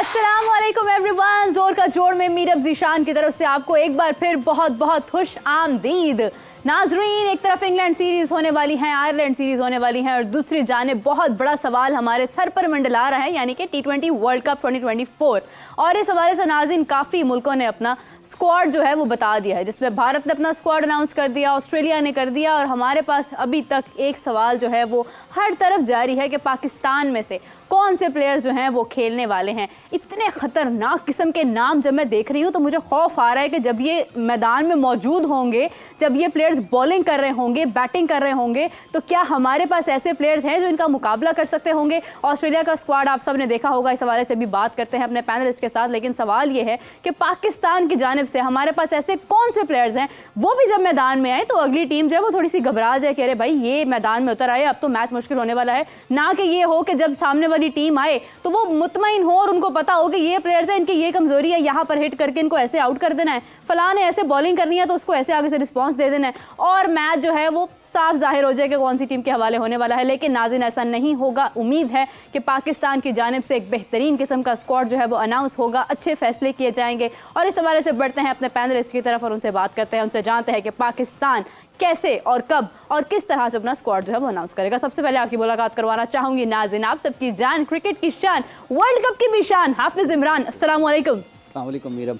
अस्सलामुअलैकुम एवरीवन, जोर का जोड़ में मीरब ज़ीशान की तरफ से आपको एक बार फिर बहुत बहुत खुश आमदीद। नाजरीन, एक तरफ इंग्लैंड सीरीज़ होने वाली है, आयरलैंड सीरीज़ होने वाली है, और दूसरी जानिब बहुत बड़ा सवाल हमारे सर पर मंडला रहा है, यानी कि T20 वर्ल्ड कप 2024। और इस हवाले से नाज़रीन काफ़ी मुल्कों ने अपना स्क्वाड जो है वो बता दिया है, जिसमें भारत ने अपना स्क्वाड अनाउंस कर दिया, ऑस्ट्रेलिया ने कर दिया, और हमारे पास अभी तक एक सवाल जो है वो हर तरफ जारी है कि पाकिस्तान में से कौन से प्लेयर्स जो हैं वो खेलने वाले हैं। इतने ख़तरनाक किस्म के नाम जब मैं देख रही हूँ तो मुझे खौफ आ रहा है कि जब ये मैदान में मौजूद होंगे, जब ये प्लेयर्स बॉलिंग कर रहे होंगे, बैटिंग कर रहे होंगे, तो क्या हमारे पास ऐसे प्लेयर्स हैं जो इनका मुकाबला कर सकते होंगे। ऑस्ट्रेलिया का स्क्वाड आप सब ने देखा होगा, इस हवाले से भी बात करते हैं अपने पैनलिस्ट के साथ। लेकिन सवाल ये है कि पाकिस्तान की जानिब से हमारे पास ऐसे कौन से प्लेयर्स हैं, वो भी जब मैदान में आए तो अगली टीम जो है वो थोड़ी सी घबरा जाए कि अरे भाई ये मैदान में उतर आए, अब तो मैच मुश्किल होने वाला है। ना कि ये हो कि जब सामने वाली टीम आए तो वो मुतमईन हो और उनको पता हो कि ये प्लेयर्स हैं, इनकी ये कमजोरी है, यहाँ पर हिट करके इनको ऐसे आउट कर देना है, फलां ने ऐसे बॉलिंग करनी है तो उसको ऐसे आगे से रिस्पॉन्स दे देना है, और मैच जो है वो साफ जाहिर हो जाए कि कौन सी टीम के हवाले होने वाला है। लेकिन नाज़रीन, ऐसा नहीं होगा। उम्मीद है कि पाकिस्तान की जानिब से एक बेहतरीन किस्म का स्क्वाड जो है वो अनाउंस होगा, अच्छे फैसले किए जाएंगे। और इस हवाले से बढ़ते हैं अपने पैनलिस्ट की तरफ और उनसे बात करते हैं, उनसे जानते हैं कि पाकिस्तान कैसे और कब और किस तरह से अपना स्क्वाड जो है वो अनाउंस करेगा। सबसे पहले आपकी मुलाकात करवाना चाहूंगी नाज़रीन, आप सबकी जान, क्रिकेट की शान, वर्ल्ड कप की भी शान, हाफिज इमरान, अस्सलाम वालेकुम। अस्सलाम वालेकुम मीरब,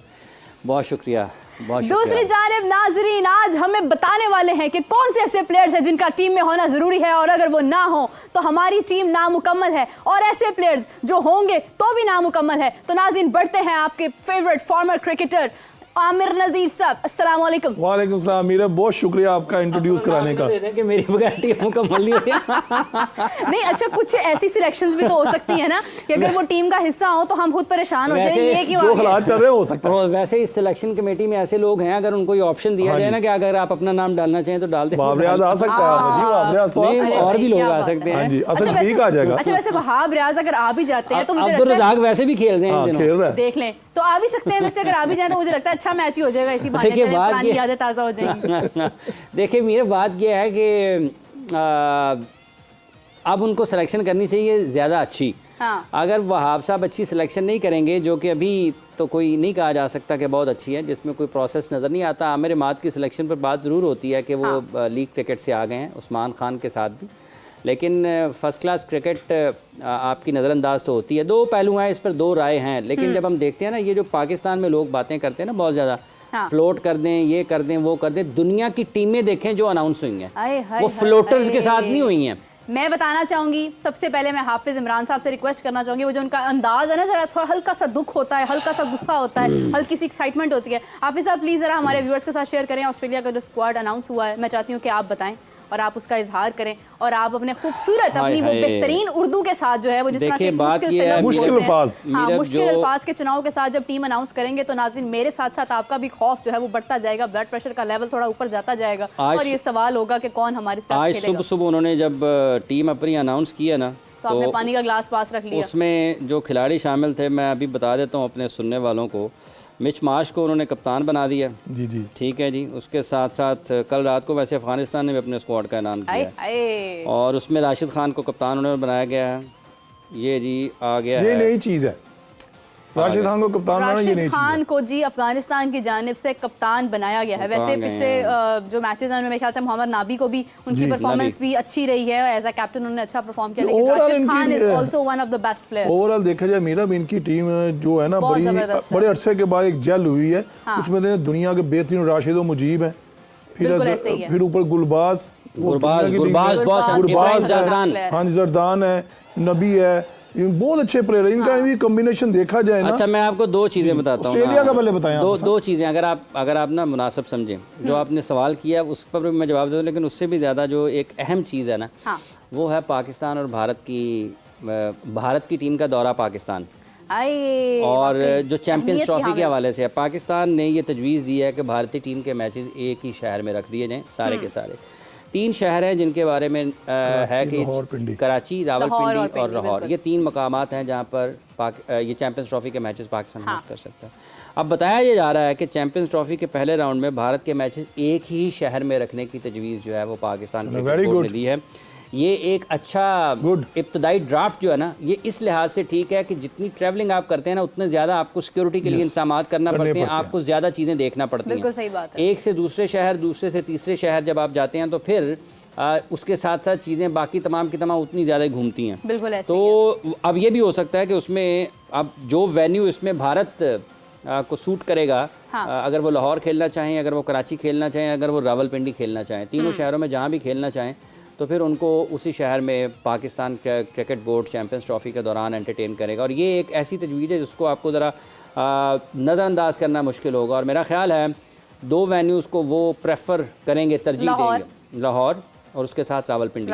बहुत शुक्रिया। दूसरी जानिब नाजरीन, आज हमें बताने वाले हैं कि कौन से ऐसे प्लेयर्स हैं जिनका टीम में होना जरूरी है, और अगर वो ना हो तो हमारी टीम नामुकम्मल है, और ऐसे प्लेयर्स जो होंगे तो भी नामुकम्मल है। तो नाज़रीन, बढ़ते हैं आपके फेवरेट फॉर्मर क्रिकेटर आमिर नज़ीर साहब, अस्सलाम वालेकुम। वालेकुम सलाम मीरा, बहुत शुक्रिया आपका इंट्रोड्यूस कराने का। कि मेरी बगैर टीम मुकम्मल नहीं नहीं, अच्छा, कुछ ऐसी सिलेक्शंस भी तो हो सकती है ना कि अगर वो टीम का हिस्सा हो तो हम खुद परेशान हो जाएं, ये क्यों जो हालात चल रहे हो सकता है। वैसे इस सिलेक्शन कमेटी में ऐसे लोग हैं, अगर उनको ये ऑप्शन दिया जाए ना कि अगर आप अपना नाम डालना चाहें तो डाल दें। रियाज आ सकता है, और भी लोग आ सकते हैं। असल ठीक आ जाएगा। अच्छा, वैसे वहाब रियाज अगर आ भी जाते हैं तो मुझे अब्दुल रज़ाक वैसे भी खेल रहे हैं, देख लें तो आ भी सकते हैं। वैसे अगर आ भी जाए तो मुझे लगता है अच्छा मैच ही हो जाएगा, इसी बहाने पुरानी यादें ताज़ा हो जाएंगी। देखिए मेरी बात यह है कि अब उनको सिलेक्शन करनी चाहिए ज़्यादा अच्छी। हाँ। अगर वहाब साहब अच्छी सिलेक्शन नहीं करेंगे, जो कि अभी तो कोई नहीं कहा जा सकता कि बहुत अच्छी है, जिसमें कोई प्रोसेस नज़र नहीं आता। आमिर इमाद की सिलेक्शन पर बात ज़रूर होती है कि वो लीग क्रिकेट से आ गए हैं, उस्मान खान के साथ भी, लेकिन फ़र्स्ट क्लास क्रिकेट आपकी नज़रअंदाज तो होती है। दो पहलू हैं, इस पर दो राय हैं। लेकिन जब हम देखते हैं ना, ये जो पाकिस्तान में लोग बातें करते हैं ना बहुत ज़्यादा, फ्लोट कर दें, ये कर दें, वो कर दें, दुनिया की टीमें देखें जो अनाउंस हुई हैं, वो फ्लोटर्स के साथ नहीं हुई हैं। मैं बताना चाहूँगी, सबसे पहले मैं हाफिज़ इमरान साहब से रिक्वेस्ट करना चाहूँगी, वो जो उनका अंदाज़ है ना, जरा थोड़ा हल्का सा दुख होता है, हल्का सा गुस्सा होता है, हल्की सी एक्साइटमेंट होती है। हाफिज़ साहब प्लीज़ ज़रा हमारे व्यूअर्स के साथ शेयर करें ऑस्ट्रेलिया का जो स्क्वाड अनाउंस हुआ है। मैं चाहती हूँ कि आप बताएं और आप उसका इजहार करें, और आप अपने खूबसूरत अपनी वो बेहतरीन उर्दू के साथ जो है वो जिस तरह से मुश्किल अल्फाज के चुनाव के साथ जब टीम अनाउंस करेंगे तो नाज़रीन मेरे साथ साथ आपका भी खौफ जो है वो बढ़ता जाएगा, ब्लड प्रेशर का लेवल थोड़ा ऊपर जाता जाएगा, और ये सवाल होगा कि कौन हमारे साथ आज सुबह उन्होंने जब टीम अपनी अनाउंस किया ना, तो आपने पानी का ग्लास पास रख लिया। उसमें जो खिलाड़ी शामिल थे, मैं अभी बता देता हूँ अपने सुनने वालों को। मिच मार्श को उन्होंने कप्तान बना दिया, जी ठीक है जी। उसके साथ साथ कल रात को वैसे अफगानिस्तान ने भी अपने स्क्वाड का ऐलान किया, और उसमें राशिद खान को कप्तान उन्होंने बनाया गया है। ये जी आ गया ये नई चीज़ है, राशिद खान को कप्तान बनाना, ये नहीं खान को जी अफगानिस्तान की जानिब से कप्तान बनाया गया है। वैसे पिछले जो मैचेस हैं उनमें मेरे ख्याल से मोहम्मद नाबी को भी उनकी परफॉर्मेंस भी अच्छी रही है, एज अ कैप्टन उन्होंने अच्छा परफॉर्म किया, लेकिन Rashid Khan is also one of the best player. Overall देखा जाए मीरा, इनकी टीम जो है ना बड़े अरसे के बाद एक जेल हुई है। उसमें दुनिया के बेहतरीन राशिद और मुजीब हैं, फिर ऊपर गुलबाज जरदान है, नबी है, बहुत अच्छे प्लेयर है। इनका भी कॉम्बिनेशन देखा जाए ना। अच्छा, मैं आपको दो चीज़ें बताता हूँ, ऑस्ट्रेलिया का पहले बताएं। दो चीज़ें अगर आप ना मुनासिब समझें, जो आपने सवाल किया उस पर भी मैं जवाब दूँ, लेकिन उससे भी ज़्यादा जो एक अहम चीज़ है ना, वो है पाकिस्तान और भारत की टीम का दौरा पाकिस्तान। और जो चैंपियंस ट्रॉफी के हवाले से है, पाकिस्तान ने ये तजवीज़ दी है कि भारतीय टीम के मैचेस एक ही शहर में रख दिए जाएँ, सारे के सारे। 3 शहर हैं जिनके बारे में है कि कराची, रावलपिंडी और लाहौर, ये 3 मकामात हैं जहाँ पर ये चैंपियंस ट्रॉफी के मैचेस पाकिस्तान होस्ट कर सकता है। अब बताया ये जा रहा है कि चैंपियंस ट्रॉफी के पहले राउंड में भारत के मैचेस एक ही शहर में रखने की तजवीज़ जो है वो पाकिस्तान को दी है। ये एक अच्छा इब्तदाई ड्राफ्ट जो है ना, ये इस लिहाज से ठीक है कि जितनी ट्रैवलिंग आप करते हैं ना, उतने ज़्यादा आपको सिक्योरिटी के लिए इंतजामात करना पड़ते हैं, आपको ज़्यादा चीज़ें देखना पड़ती हैं। बिल्कुल सही बात है। एक से दूसरे शहर, दूसरे से तीसरे शहर जब आप जाते हैं तो फिर उसके साथ साथ चीज़ें बाकी तमाम की तमाम उतनी ज़्यादा घूमती हैं। बिल्कुल ऐसे तो अब ये भी हो सकता है कि उसमें अब जो वेन्यू इसमें भारत को सूट करेगा, अगर वो लाहौर खेलना चाहें, अगर वो कराची खेलना चाहें, अगर वो रावलपिंडी खेलना चाहें, तीनों शहरों में जहाँ भी खेलना चाहें, तो फिर उनको उसी शहर में Pakistan cricket board champions trophy के दौरान एंटरटेन करेगा। और ये एक ऐसी तजवीज़ है जिसको आपको ज़रा नज़रअंदाज करना मुश्किल होगा। और मेरा ख्याल है 2 वेन्यूज़ को वो प्रेफर करेंगे, तरजीह देंगे, लाहौर और उसके साथ रावलपिंडी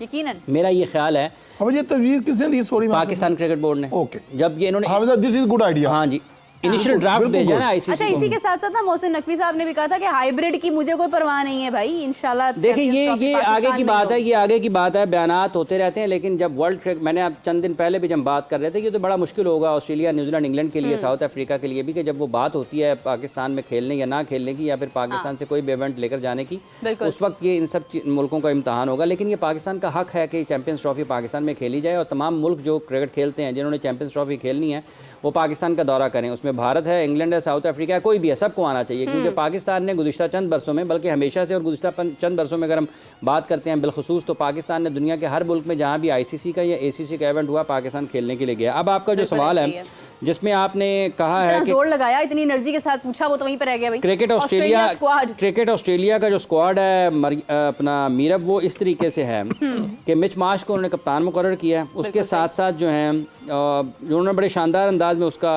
यकीनन मेरा ये ख्याल है। अब ये तजवीज़ किसने दी? सॉरी, पाकिस्तान क्रिकेट बोर्ड ने। ओके, जब ये इन्होंने दिस इज गुड आइडिया। हाँ जी, इनिशियल ड्राफ्ट भेजा ना आईसीसी अच्छा, इसी के साथ साथ ना मोहसिन नकवी साहब ने भी कहा था कि हाइब्रिड की मुझे कोई परवाह नहीं है भाई, इंशाल्लाह। देखिए ये आगे की बात है, ये आगे की बात है, बयानात होते रहते हैं, लेकिन जब वर्ल्ड क्रिकेट, मैंने अब चंद दिन पहले भी जब बात कर रहे थे, ये तो बड़ा मुश्किल होगा ऑस्ट्रेलिया, न्यूजीलैंड, इंग्लैंड के लिए, साउथ अफ्रीका के लिए भी, कि जब वो बात होती है पाकिस्तान में खेलने या ना खेलने की, या फिर पाकिस्तान से कोई भी इवेंट लेकर जाने की, उस वक्त ये इन सब मुल्कों का इम्तहान होगा। लेकिन ये पाकिस्तान का हक है कि चैंपियंस ट्रॉफी पाकिस्तान में खेली जाए, और तमाम मुल्क जो क्रिकेट खेलते हैं, जिन्होंने चैंपियंस ट्रॉफी खेलनी है, वो पाकिस्तान का दौरा करें। उसमें भारत है, इंग्लैंड है, साउथ अफ्रीका है, कोई भी है, सबको आना चाहिए। क्योंकि पाकिस्तान ने गुज़िश्ता चंद बरसों में, बल्कि हमेशा से, और गुज़िश्ता चंद बरसों में अगर हम बात करते हैं बिलखुसूस, तो पाकिस्तान ने दुनिया के हर मुल्क में जहाँ भी आईसीसी का या एसीसी का इवेंट हुआ, पाकिस्तान खेलने के लिए गया। अब आपका जो सवाल है, जिसमें आपने कहा है कि जोर लगाया, इतनी एनर्जी के साथ पूछा, वो तो वहीं पर रह गया भाई। क्रिकेट ऑस्ट्रेलिया का जो स्क्वाड है अपना मीरब, वो इस तरीके से है कि मिच मार्श को उन्होंने कप्तान मुकर्रर किया है। उसके साथ साथ जो है उन्होंने बड़े शानदार अंदाज में उसका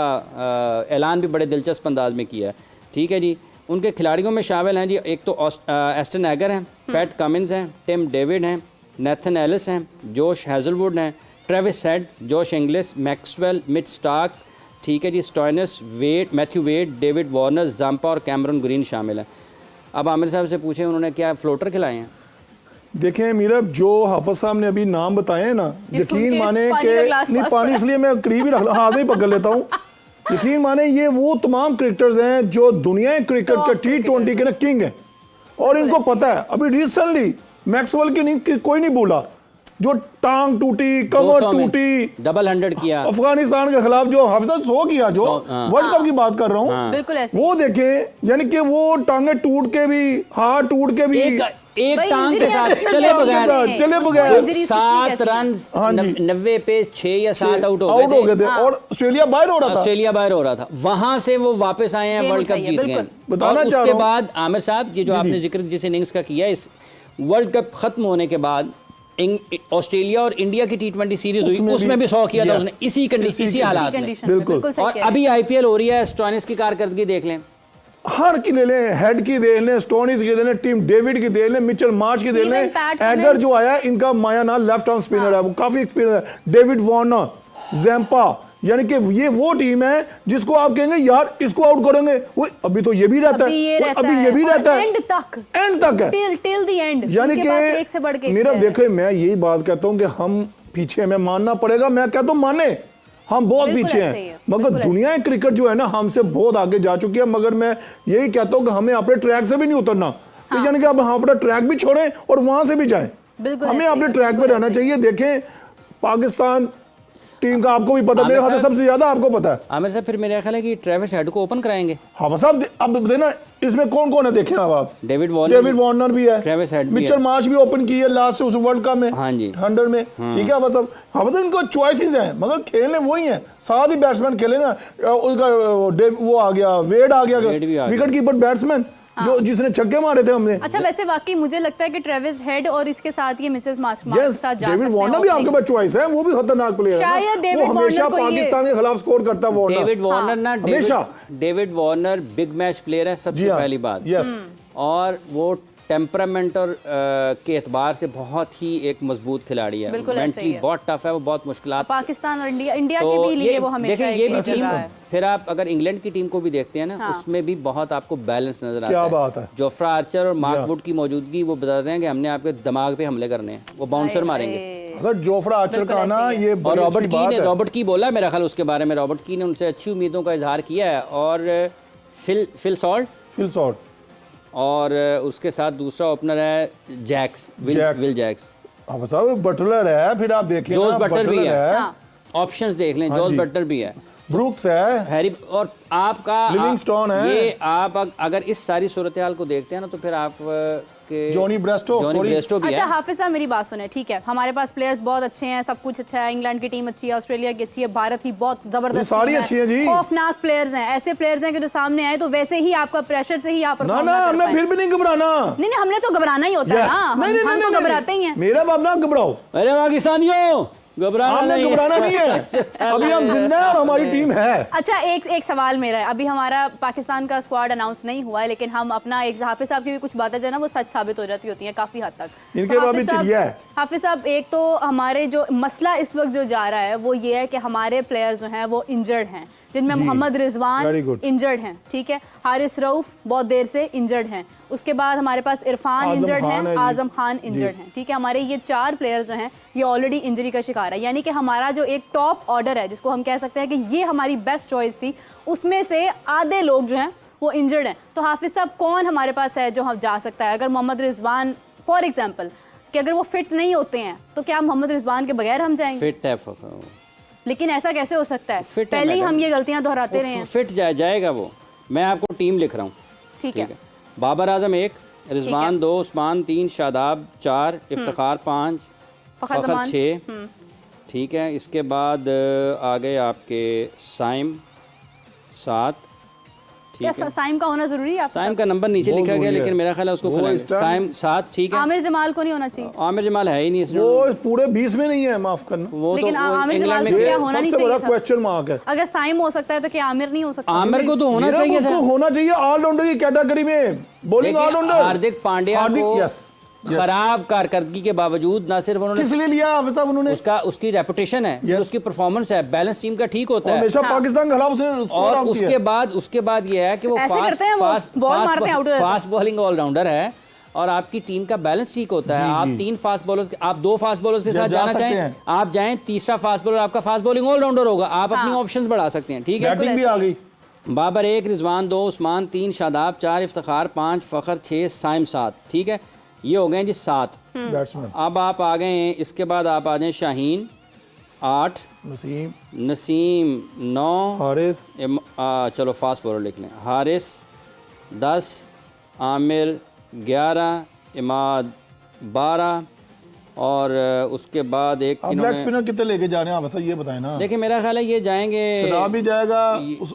ऐलान भी बड़े दिलचस्प अंदाज में किया है। ठीक है जी, उनके खिलाड़ियों में शामिल हैं जी, एक तो एस्टन एगर हैं, पैट कमिंस हैं, टिम डेविड हैं, नेथन एलिस हैं, जोश हैजलवुड हैं, Travis Head, Josh Inglis, Maxwell, Mitch Starc, ठीक है जी, Stoinis, Wade, Matthew Wade, David Warner, Zampa और कैमरन ग्रीन शामिल हैं। अब आमिर साहब से पूछें उन्होंने क्या फ्लोटर खिलाए हैं? देखें मीरब, जो हाफिज साहब ने अभी नाम बताए हैं ना, यकीन माने कि नहीं, पानी इसलिए मैं करीब ही रख हाथ में पकड़ लेता हूँ। यकीन माने ये वो तमाम क्रिकेटर्स हैं जो दुनिया क्रिकेट के T20 के ना किंग हैं, और इनको पता है। अभी रिसेंटली मैक्सवेल की नहीं, कोई नहीं बोला, जो टांग टूटी, कमर टूटी, डबल 100 किया अफगानिस्तान के खिलाफ, जो हाफिज 100 किया, जो वर्ल्ड कप की बात कर रहा हूँ, बिल्कुल ऐसे। वो देखें, यानी कि वो टांगे टूट के भी, हाथ टूट के भी, एक टांग के साथ चले बगैर 7 रन 90 पे 6 या 7 आउट हो गए थे, और ऑस्ट्रेलिया बाहर हो रहा था। वहां से वो वापस आए हैं, वर्ल्ड कप जीत गए। और उसके बाद आमिर साहब, ये जो आपने जिक्र जिस इनिंग्स का किया, इस वर्ल्ड कप खत्म होने के बाद ऑस्ट्रेलिया और इंडिया की T20 सीरीज हुई, उसमें भी 100 किया था उसने, इसी हालात में। बिल्कुल। और अभी IPL हो रही है, स्टॉइनिस की कारकर्दगी देख लें, हर की ले लें, हेड की देख लें, स्टोनिस की दे लें, टीम डेविड की देख लें, मिचेल मार्श की देख लें, एगर जो आया इनका माया ना लेफ्ट आर्म स्पिनर है, वो काफी एक्सपीरियंस है, डेविड वार्नर, जैम्पा, यानी कि ये वो टीम है जिसको आप कहेंगे यार इसको आउट करेंगे, वो अभी तो ये भी रहता है, अभी ये भी रहता है, एंड तक है, टिल द एंड। यानी कि मेरा देखे, मैं यही बात कहता हूँ कि हम पीछे, हमें मानना पड़ेगा, मैं कहता हूँ माने, हम बहुत पीछे हैं, मगर दुनिया क्रिकेट जो है ना हमसे बहुत आगे जा चुकी है। मगर मैं यही कहता हूँ कि हमें अपने ट्रैक से भी नहीं उतरना, तो यानी कि अब हम अपना ट्रैक भी छोड़ें और वहां से भी जाएं, हमें अपने ट्रैक पे रहना चाहिए। देखें पाकिस्तान टीम का आपको भी पता, मेरे ख्याल से सबसे ज्यादा आपको पता है। आमिर साहब, फिर मेरा ख्याल है कि ट्रेविस हेड को ओपन कराएंगे। हाँ साहब, अब देना इसमें कौन कौन है देखें अब आप, डेविड वार्नर भी है, ट्रेविस हेड, मिचेल मार्श भी ओपन की है लास्ट उस वर्ल्ड कप में, हाँ जी, 100 में, ठीक है। बस अब हाँ, इनको चॉइसेस हैं, मगर खेलने वही हैं, साथ ही बैट्समैन खेले ना, उसका वो आ गया, वेड आ गया, विकेट कीपर बैट्समैन, जो जिसने छक्के मारे थे हमने। अच्छा, वैसे वाकई मुझे लगता है कि ट्रेविस हेड और इसके साथ ये मिचेल मार्श के साथ जा सकते हैं। डेविड वार्नर भी आपके पास चॉइस है, वो भी खतरनाक प्लेयर है, शायद वो हमेशा पाकिस्तान के खिलाफ स्कोर करता है। डेविड वार्नर ना, David Warner big match player है, सबसे पहली बात, और वो टेम्परामेंट और के एतबार से बहुत ही एक मजबूत खिलाड़ी है, मेंटली बहुत टफ है, वो बहुत मुश्किलात। पाकिस्तान और इंडिया के भी लिए वो हमेशा ये भी टीम है। फिर आप अगर इंग्लैंड की टीम को भी देखते हैं ना, उसमें भी बहुत आपको बैलेंस नजर आता है। क्या बात है, जोफ्रा आर्चर और मार्क वुड की मौजूदगी, वो बताते हैं कि हमने आपके दिमाग पे हमले करने हैं, वो बाउंसर मारेंगे। अगर जोफ्रा आर्चर का ना, ये और रॉबर्ट की बोला मेरा ख्याल उसके बारे में, रॉबर्ट की ने उनसे अच्छी उम्मीदों का इजहार किया है। और फिल सॉल्ट, और उसके साथ दूसरा ओपनर है विल जैक्स, अब साहब बटलर है, फिर आप देखें जोस ना, बटलर भी है, हाँ। ऑप्शंस देख लें, हाँ जोस जी। बटलर भी है, ब्रूक्स है, हैरी, और आपका लिविंगस्टोन है। ये आप अगर इस सारी सूरत हाल को देखते हैं ना तो फिर आप के जॉनी ब्रेस्टो भी अच्छा है। हाफिज साहब मेरी बात सुने, ठीक है, हमारे पास प्लेयर्स बहुत अच्छे हैं, सब कुछ अच्छा है, इंग्लैंड की टीम अच्छी है, ऑस्ट्रेलिया की अच्छी है, भारत की बहुत जबरदस्त सारी टीम अच्छी है जी। खौफनाक प्लेयर्स हैं, ऐसे प्लेयर्स हैं कि जो सामने आए तो वैसे ही आपका प्रेशर से ही आप ना ना, हमने फिर भी नहीं घबराना। नहीं नहीं, हमने तो घबराना ही होता है ना, हम तो घबराते ही हैं। मेरा बाप ना घबराओ, अरे पाकिस्तानियों घबराना नहीं है, अभी हम जिंदा हैं और हमारी टीम है। अच्छा एक सवाल मेरा है, अभी हमारा पाकिस्तान का स्क्वाड अनाउंस नहीं हुआ है, लेकिन हम अपना एक हाफिज साहब की भी कुछ बातें जो है ना वो सच साबित हो जाती होती हैं काफी हद तक। इनके तो पास भी चिड़िया है। हाफिज साहब, एक तो हमारे जो मसला इस वक्त जो जा रहा है वो ये है कि हमारे प्लेयर्स जो हैं वो इंजर्ड हैं, जिनमें मोहम्मद रिजवान इंजर्ड हैं, ठीक है, हारिस रऊफ बहुत देर से इंजर्ड हैं, उसके बाद हमारे पास इरफान इंजर्ड हैं, आजम खान इंजर्ड हैं, ठीक है, हमारे ये 4 प्लेयर्स जो हैं ये ऑलरेडी इंजरी का शिकार है, यानी कि हमारा जो एक टॉप ऑर्डर है जिसको हम कह सकते हैं कि ये हमारी बेस्ट चॉइस थी, उसमें से आधे लोग जो हैं वो इंजर्ड हैं। तो हाफिज साहब कौन हमारे पास है जो हम जा सकता है? अगर मोहम्मद रिजवान फॉर एग्जाम्पल कि अगर वो फिट नहीं होते हैं तो क्या मोहम्मद रिजवान के बगैर हम जाएंगे? फिट है, लेकिन ऐसा कैसे हो सकता है? फिट पहले ही हम ये गलतियां दोहराते रहे हैं। फिट जाएगा वो। मैं आपको टीम लिख रहा हूँ, ठीक है। बाबर आजम 1, रिजवान 2, उस्मान 3, शादाब 4, इफ्तिखार 5, फखर 6, ठीक है। इसके बाद आ गए आपके साइम 7, क्या साइम का होना जरूरी है? साइम का नंबर नीचे लिखा गया, लेकिन मेरा ख्याल है उसको साइम 7, ठीक है। आमिर जमाल को नहीं होना चाहिए? आमिर जमाल है ही नहीं इसमें, वो पूरे 20 में नहीं है, माफ करना। वो लेकिन तो आमिर जमाल में को क्या होना नहीं चाहिए था? क्वेश्चन मार्क है। अगर साइम हो सकता है तो क्या आमिर नहीं हो सकता? आमिर को तो होना चाहिए था, होना चाहिए ऑलराउंडर की कैटेगरी में, बॉलिंग ऑलराउंडर। हार्दिक पांड्या को खराब कारकर्दगी के बावजूद ना सिर्फ उन्होंने किस लिए लिया हाफिज साहब उन्होंने, उसकी रेपुटेशन है, उसकी परफॉर्मेंस है, बैलेंस टीम का ठीक होता है, हमेशा पाकिस्तान के खिलाफ उसने और उसके बाद ये है कि वो फास्ट बॉलिंग ऑलराउंडर है और आपकी टीम का बैलेंस ठीक होता है। आप 3 फास्ट बॉलर्स, आप 2 फास्ट बॉलर्स के साथ जाना चाहें, आप जाएं, तीसरा फास्ट बॉलर आपका फास्ट बॉलिंग ऑलराउंडर होगा, आप अपनी ऑप्शंस बढ़ा सकते हैं, ठीक है। बैटिंग भी आ गई। बाबर 1, रिजवान 2, उस्मान 3, शादाब 4, इफ्तिखार 5, फखर 6, साइम 7, ठीक है। ये हो गए जी 7 बैट्समैन। अब आप आ गए हैं, इसके बाद आप आ जाएं शाहीन 8, नसीम 9, हारिस, चलो फास्ट बॉलर लिख लें, हारिस 10, आमिर 11, इमाद 12 और उसके बाद एक लेग स्पिनर कितने लेके जा रहे हैं आप ये बताएं ना। देखिए मेरा ख्याल है ये जाएंगे, शदाब भी जाएगा,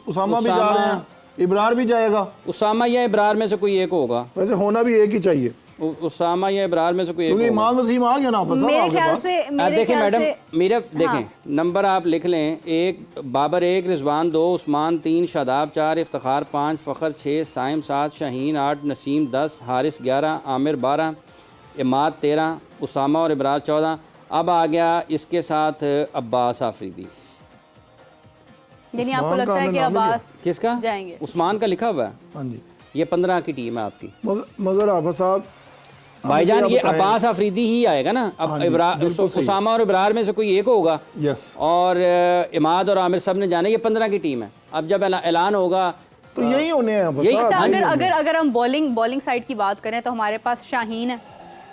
उसामा भी जा रहे हैं, इब्रार भी जाएगा। उसामा या इब्रार में से कोई एक होगा, वैसे होना भी एक ही चाहिए, उसामा या इब्रार में से कोई एक होगा। इमाम वसीम आ गया ना मेरे ख्याल से। देखिए मैडम मेरा देखें नंबर आप लिख लें, 1 बाबर 1, रिजवान 2, उस्मान 3, शादाब 4, इफ्तिखार 5, फखर 6, साइम 7, शाहीन 8, नसीम 10, हारिस 11, आमिर 12, इमाद 13, उसामा और इब्रार 14। अब आ गया इसके साथ अब्बास आफरीदी। यानी आपको लगता है कि अब्बास किसका जाएंगे? उस्मान का लिखा हुआ है। हाँ जी, ये 15 की टीम है आपकी। मगर आफा साहब भाईजान ये अब्बास आफरीदी ही आएगा ना, अब इब्रार उसामा और इब्रार में से कोई एक होगा। यस। और इमाद और आमिर सब ने जाना, ये 15 की टीम है। अब जब ऐलान होगा तो यही होने हैं। अच्छा, अगर हम बॉलिंग साइड की बात करें तो हमारे पास शाहीन है,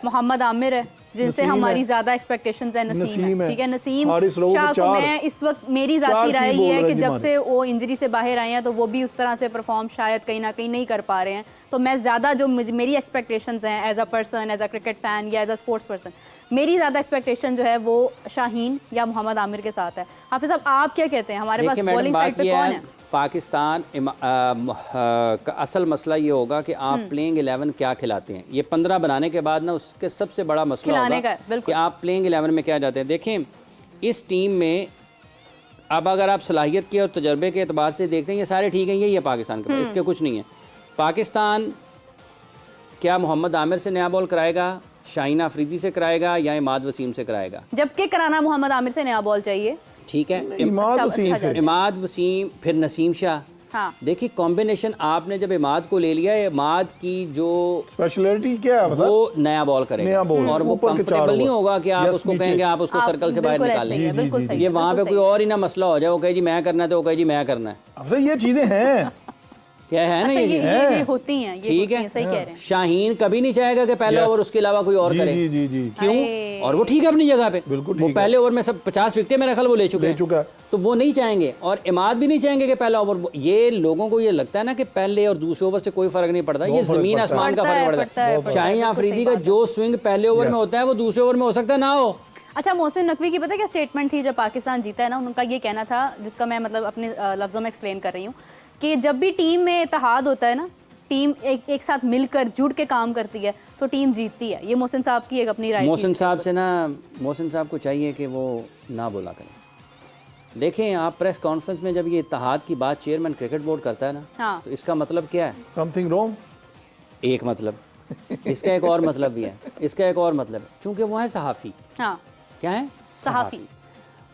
मोहम्मद आमिर है जिनसे हमारी ज्यादा एक्सपेक्टेशंस है, नसीम है, ठीक है, नसीम शाह को मैं इस वक्त मेरी जाती राय ये है कि जब से वो इंजरी से बाहर आए हैं तो वो भी उस तरह से परफॉर्म शायद कहीं ना कहीं नहीं कर पा रहे हैं। तो मैं ज़्यादा जो मेरी एक्सपेक्टेशंस हैं as a person, as a cricket fan या एज अ स्पोर्ट्स पर्सन, मेरी ज़्यादा एक्सपेक्टेशन जो है वो शाहीन या मोहम्मद आमिर के साथ है। हाफिज़ साहब आप क्या कहते हैं, हमारे पास बॉलिंग साइड पे कौन है? पाकिस्तान का असल मसला ये होगा कि आप प्लेइंग 11 क्या खिलाते हैं। ये 15 बनाने के बाद ना उसके सबसे बड़ा मसला होगा कि आप प्लेइंग 11 में क्या जाते हैं। देखें इस टीम में अब अगर आप सलाहियत के और तजर्बे के एतबार से देखते हैं ये सारे ठीक हैं, यही है पाकिस्तान के पास, इसके कुछ नहीं है। पाकिस्तान क्या मोहम्मद आमिर से नया बॉल कराएगा, शाहीन आफरीदी से कराएगा या इमाद वसीम से कराएगा? जबकि कराना मोहम्मद आमिर से नया बॉल चाहिए, ठीक है, इमाद वसीम फिर नसीम शाह। हाँ। देखिए कॉम्बिनेशन आपने जब इमाद को ले लिया, इमाद की जो स्पेशलिटी क्या है वो नया बॉल करेगा और वो कंफर्टेबल नहीं होगा कि आप उसको कहेंगे आप उसको सर्कल से बाहर निकाल लेंगे। ये वहाँ पे कोई और ही ना मसला हो जाए, वो कहे जी मैं करना है तो वो कहे जी मैं करना है। अब ये चीजें हैं क्या है ना, ये होती हैं, ये ठीक होती हैं, है, सही कह रहे हैं। शाहीन कभी नहीं चाहेगा कि पहले ओवर उसके अलावा कोई और करे। जी जी। क्यों? और वो ठीक है अपनी जगह पे, बिल्कुल वो ठीक पहले ओवर में सब 50 विकेटें मेरा ख्याल वो ले चुके है। तो वो नहीं चाहेंगे, और इमाद भी नहीं चाहेंगे कि पहला ओवर। ये लोगों को ये लगता है ना कि पहले और दूसरे ओवर से कोई फर्क नहीं पड़ता, ये जमीन आसमान का फर्क पड़ता है। शाहीन आफरीदी का जो स्विंग पहले ओवर में होता है वो दूसरे ओवर में हो सकता है ना हो। अच्छा, मोहसिन नकवी की पता है क्या स्टेटमेंट थी जब पाकिस्तान जीता है ना, उनका ये कहना था, जिसका मैं मतलब अपने लफ्ज़ों में एक्सप्लेन कर रही हूँ, कि जब भी टीम में इत्तेहाद होता है ना, टीम एक साथ मिलकर जुड़ के काम करती है तो टीम जीतती है। ये मोहसिन साहब की एक अपनी राय। मोहसिन साहब से ना, मोहसिन साहब को चाहिए कि वो ना बोला करें। देखें आप, प्रेस कॉन्फ्रेंस में जब ये इत्तेहाद की बात चेयरमैन क्रिकेट बोर्ड करता है ना, हाँ। तो इसका मतलब क्या है? Something wrong. एक मतलब इसका एक और मतलब भी है, इसका एक और मतलब है, चूंकि वो है सहाफ़ी। हाँ, क्या है? सहाफ़ी।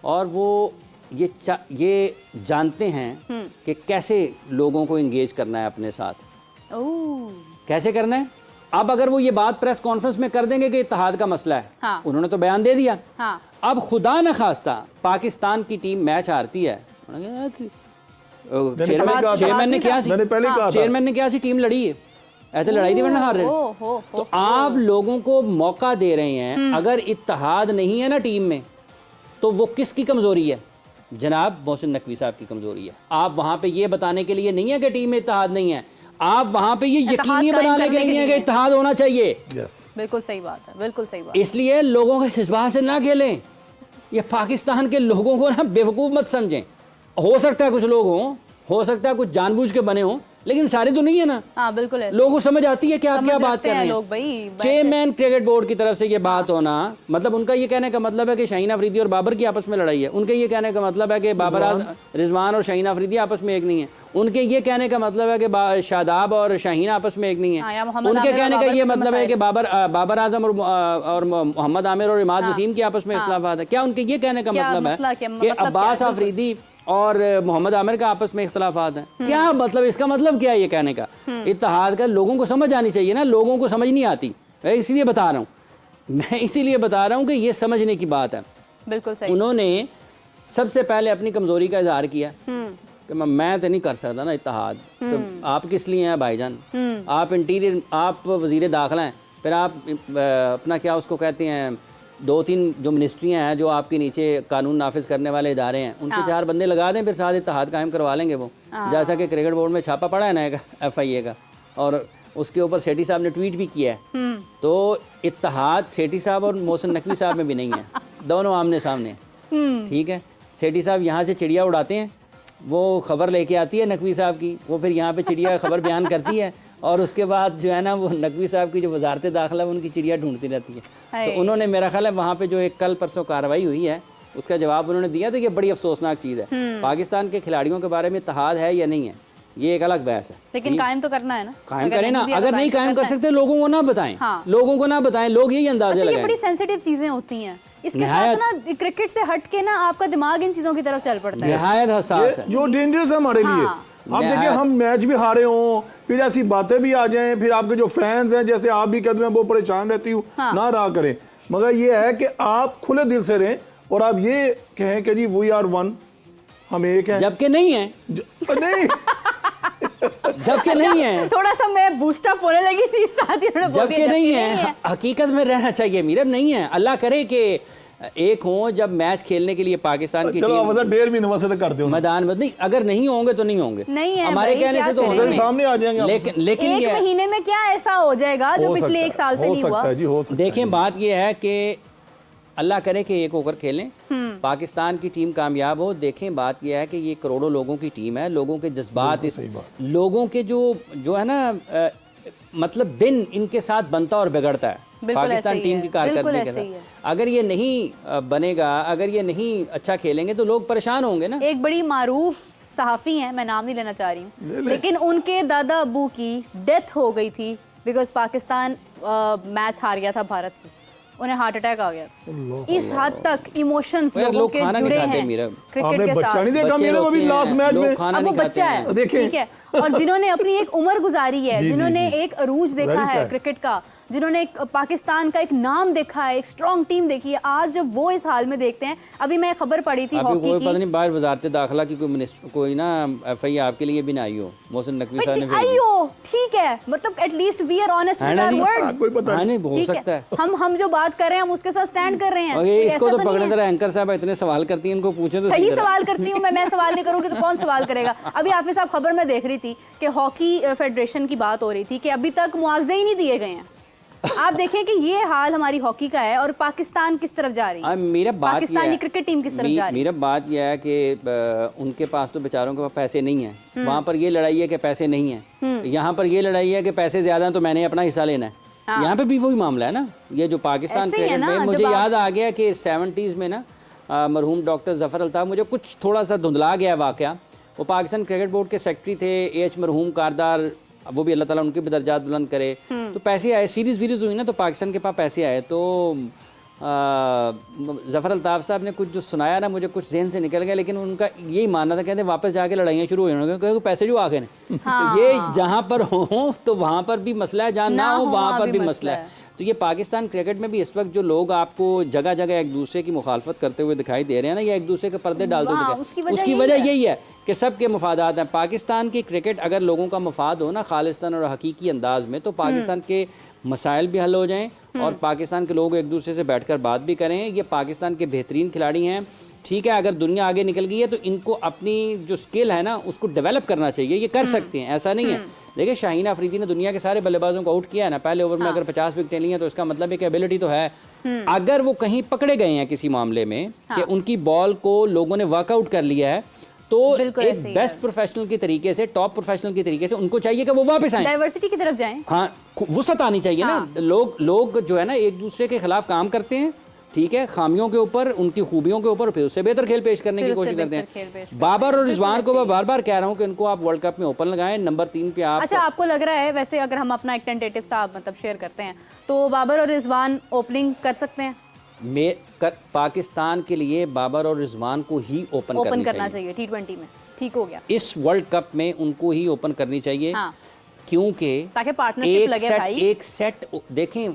और वो ये जानते हैं कि कैसे लोगों को इंगेज करना है अपने साथ, कैसे करना है। अब अगर वो ये बात प्रेस कॉन्फ्रेंस में कर देंगे कि इत्तेहाद का मसला है, हाँ। उन्होंने तो बयान दे दिया, हाँ। अब खुदा न खास्ता पाकिस्तान की टीम मैच हारती है, चेयरमैन ने क्या चेयरमैन ने क्या सी टीम लड़ी है, ऐसे लड़ाई थी वरना हार रहे हैं। तो आप लोगों को मौका दे रहे हैं। अगर इत्तेहाद नहीं है ना टीम में, तो वो किसकी कमजोरी है? जनाब मोहसिन नकवी साहब की कमजोरी है। आप वहां पे ये बताने के लिए नहीं है कि टीम में इत्तेहाद नहीं है, आप वहां पे ये यकीनी बनाने के लिए है कि इत्तेहाद होना चाहिए। बिल्कुल सही बात है, बिल्कुल सही बात। इसलिए लोगों के जज्बात से ना खेलें। ये पाकिस्तान के लोगों को ना बेवकूफ़ मत समझें। हो सकता है कुछ लोग हों, हो सकता है कुछ जानबूझ के बने हों, लेकिन सारे तो नहीं है ना। हाँ, बिल्कुल है। लोगों को समझ आती है कि आप क्या बात कर रहे हैं। लोग भाई, चेयरमैन क्रिकेट बोर्ड की तरफ से ये बात होना, मतलब उनका ये कहने का मतलब है कि शाहीन अफरीदी और बाबर की आपस में लड़ाई है। उनके ये कहने का मतलब है कि बाबर रिजवान और शाहीन अफरीदी आपस में एक नहीं है। उनके ये कहने का मतलब है कि शादाब और शाहीन आपस में एक नहीं है। उनके कहने का ये मतलब है कि बाबर आजम और मोहम्मद आमिर और इमाद वसीम की आपस में इख्तिलाफात है। क्या उनके ये कहने का मतलब है कि अब्बास आफरीदी और मोहम्मद आमिर का आपस में इख्तिलाफात हैं? क्या मतलब, इसका मतलब क्या है ये कहने का? इत्तेहाद का लोगों को समझ आनी चाहिए ना, लोगों को समझ नहीं आती। मैं इसीलिए बता रहा हूँ कि ये समझने की बात है। बिल्कुल सही। उन्होंने सबसे पहले अपनी कमजोरी का इजहार किया कि मैं तो नहीं कर सकता ना इत्तेहाद। तो आप किस लिए हैं भाईजान? आप इंटीरियर, आप वजीर दाखिला हैं, फिर आप अपना क्या उसको कहते हैं, 2-3 जो मिनिस्ट्रियां हैं जो आपके नीचे कानून नाफिज करने वाले इदारे हैं, उनके 4 बंदे लगा दें, फिर साथ इत्तेहाद कायम करवा लेंगे वो। जैसा कि क्रिकेट बोर्ड में छापा पड़ा है ना एक FIA का, और उसके ऊपर सेठी साहब ने ट्वीट भी किया है। तो इत्तेहाद सेठी साहब और मोहसिन नकवी साहब में भी नहीं है, दोनों आमने सामने। ठीक है, सेठी साहब यहाँ से चिड़िया उड़ाते हैं, वो खबर लेके आती है नकवी साहब की, वो फिर यहाँ पे चिड़िया खबर बयान करती है, और उसके बाद जो है ना वो नकवी साहब की जो वजारत दाखिला है उनकी चिड़िया ढूंढती रहती है। तो उन्होंने, मेरा ख्याल है वहाँ पे जो एक कल परसों कार्रवाई हुई है उसका जवाब उन्होंने दिया। तो ये बड़ी अफसोसनाक चीज़ है। पाकिस्तान के खिलाड़ियों के बारे में इत्तेहाद है या नहीं है, ये एक अलग बहस है, लेकिन कायम तो करना है ना। कायम करें ना। अगर नहीं कायम कर सकते लोगों को ना बताएं। लोगों को ना बताएं, लोग यही अंदाजे लगाएं। ये बड़ी सेंसिटिव चीजें होती हैं, इसके साथ ना क्रिकेट से हट के ना आपका दिमाग इन चीजों की तरफ चल पड़ता है। निहायत हसास है, जो डेंजरस है हमारे लिए। आप देखिए, हम मैच भी हारे हों, फिर ऐसी बातें भी आ जाएं, फिर आपके जो फैंस हैं, जैसे आप भी कहते हैं, वो परेशान रहती हूँ, ना रहा करें। मगर ये है कि आप खुले दिल से रहें और आप ये कहें कि जी वी आर वन, हम एक हैं, जबकि नहीं है। नहीं जबकि नहीं है, थोड़ा सा मैं बूस्ट अप होने लगी थी, साथ ही उन्होंने बोल दिया जबकि नहीं है। हकीकत में रहना चाहिए मीरब, नहीं है। अल्लाह करे कि एक हो जब मैच खेलने के लिए पाकिस्तान की टीम 1.5 महीने से कर दो मैदान में। नहीं, अगर नहीं होंगे तो नहीं होंगे, नहीं है हमारे कहने से तो सामने आ जाएंगे। लेकिन एक महीने में क्या ऐसा हो जाएगा जो पिछले 1 साल से नहीं हुआ? देखें, बात यह है कि अल्लाह करे कि एक होकर खेलें, पाकिस्तान की टीम कामयाब हो। देखें, बात यह है कि ये करोड़ों लोगों की टीम है, लोगों के जज्बात, लोगों के जो है ना मतलब दिन इनके साथ बनता और बिगड़ता है पाकिस्तान टीम की कारकर्दगी के साथ। अगर ये नहीं बनेगा, अगर ये नहीं अच्छा खेलेंगे तो लोग परेशान होंगे ना। एक बड़ी मारूफ सहाफ़ी हैं, मैं नाम नहीं लेना चाह रही हूँ, लेकिन उनके दादा अबू की डेथ हो गई थी बिकॉज पाकिस्तान मैच हार गया था भारत से, उन्हें हार्ट अटैक आ गया था। इस हद तक इमोशंस लोगों के जुड़े हैं क्रिकेट के साथ। नहीं देखा मेरे को भी लास्ट मैच में, अब वो बच्चा है, ठीक है, और जिन्होंने अपनी एक उम्र गुजारी है, जिन्होंने एक अरूज देखा है क्रिकेट का, जिन्होंने एक पाकिस्तान का एक नाम देखा है, एक स्ट्रॉन्ग टीम देखी है, आज जब वो इस हाल में देखते हैं। अभी मैं खबर पढ़ी थी हॉकी की, पता नहीं बाहर वजारत दाखिला की कोई ना FI आपके लिए भी ना आई हो, मोहसिन नकवी साहब ने आई हो, ठीक है, मतलब at least we are honest with our words. कोई पता नहीं हो सकता है, हम जो बात कर रहे हैं हम उसके साथ स्टैंड कर रहे हैं। इसको तो पकड़ने तरह एंकर साहब इतने सवाल करती हैं, इनको पूछे तो सही सवाल करती हूँ मैं सवाल नहीं करूंगी तो कौन सवाल करेगा। अभी हाफिज साहब खबर में देख रही थी कि हॉकी फेडरेशन की बात हो रही थी कि अभी तक मुआवजे ही नहीं दिए गए हैं। आप देखें कि ये हाल हमारी हॉकी का है और पाकिस्तान किस तरफ जा रही है, मेरा बात पाकिस्तानी क्रिकेट टीम किस तरफ जा रही है। मेरा बात यह है कि उनके पास तो बेचारों के पास पैसे नहीं है, वहाँ पर ये लड़ाई है कि पैसे नहीं है, यहाँ पर ये लड़ाई है कि पैसे ज्यादा हैं तो मैंने अपना हिस्सा लेना है। यहाँ पे भी वही मामला है ना, ये जो पाकिस्तान क्रिकेट में मुझे याद आ गया कि 70s में ना मरहूम डॉक्टर जफर अल्ताफ, मुझे कुछ थोड़ा सा धुंधला गया वाकया, वो पाकिस्तान क्रिकेट बोर्ड के सेक्रेटरी थे, AH मरहूम कारदार, वो भी अल्लाह ताला उनके भी दर्जात बुलंद करे। तो पैसे आए, सीरीज वीरीज हुई ना, तो पाकिस्तान के पास पैसे आए, तो जफर अल्ताफ साहब ने कुछ जो सुनाया ना, मुझे कुछ जहन से निकल गया, लेकिन उनका यही मानना था, कहते वापस जाके लड़ाइयाँ शुरू हो जाएंगी क्योंकि पैसे जो आ गए ना। तो ये जहाँ पर हो तो वहाँ पर भी मसला है, जहाँ ना हो वहाँ पर भी मसला है। तो ये पाकिस्तान क्रिकेट में भी इस वक्त जो लोग आपको जगह जगह एक दूसरे की मुखालफत करते हुए दिखाई दे रहे हैं ना, या एक दूसरे के पर्दे डालते हुए, उसकी वजह यही है कि सबके मफादात हैं। पाकिस्तान की क्रिकेट अगर लोगों का मफाद हो ना खालिस्तान और हकीकी अंदाज में, तो पाकिस्तान के मसाइल भी हल हो जाएं और पाकिस्तान के लोग एक दूसरे से बैठकर बात भी करें। ये पाकिस्तान के बेहतरीन खिलाड़ी हैं, ठीक है, अगर दुनिया आगे निकल गई है तो इनको अपनी जो स्किल है ना उसको डेवलप करना चाहिए, ये कर सकते हैं, ऐसा नहीं है। देखिए शाहीन अफरीदी ने दुनिया के सारे बल्लेबाजों को आउट किया है ना, पहले ओवर में अगर 50 विकेटें ली हैं तो इसका मतलब है कि एबिलिटी तो है। अगर वो कहीं पकड़े गए हैं किसी मामले में कि उनकी बॉल को लोगों ने वर्कआउट कर लिया है, तो एक बेस्ट प्रोफेशनल के तरीके से, टॉप प्रोफेशनल के तरीके से उनको चाहिए कि वो वापस आए, डाइवर्सिटी की तरफ जाएं। हाँ, वुसअत आनी चाहिए ना। लोग जो है ना एक दूसरे के खिलाफ काम करते हैं, ठीक है, खामियों के ऊपर, उनकी खूबियों के ऊपर, फिर उससे बेहतर खेल पेश करने की कोशिश करते हैं। बाबर और रिजवान को मैं बार बार कह रहा हूँ कि इनको आप वर्ल्ड कप में ओपन लगाएं, नंबर 3 पे आप। अच्छा, आपको लग रहा है वैसे अगर हम अपना एक टेंटेटिव सा मतलब शेयर करते हैं तो बाबर और रिजवान ओपनिंग कर सकते हैं? पाकिस्तान के लिए बाबर और रिजवान को ही ओपन करना चाहिए T20 में, ठीक हो गया। इस वर्ल्ड कप में उनको ही ओपन करनी चाहिए, क्योंकि ताकि पार्टनरशिप लगे भाई। एक सेट देखें,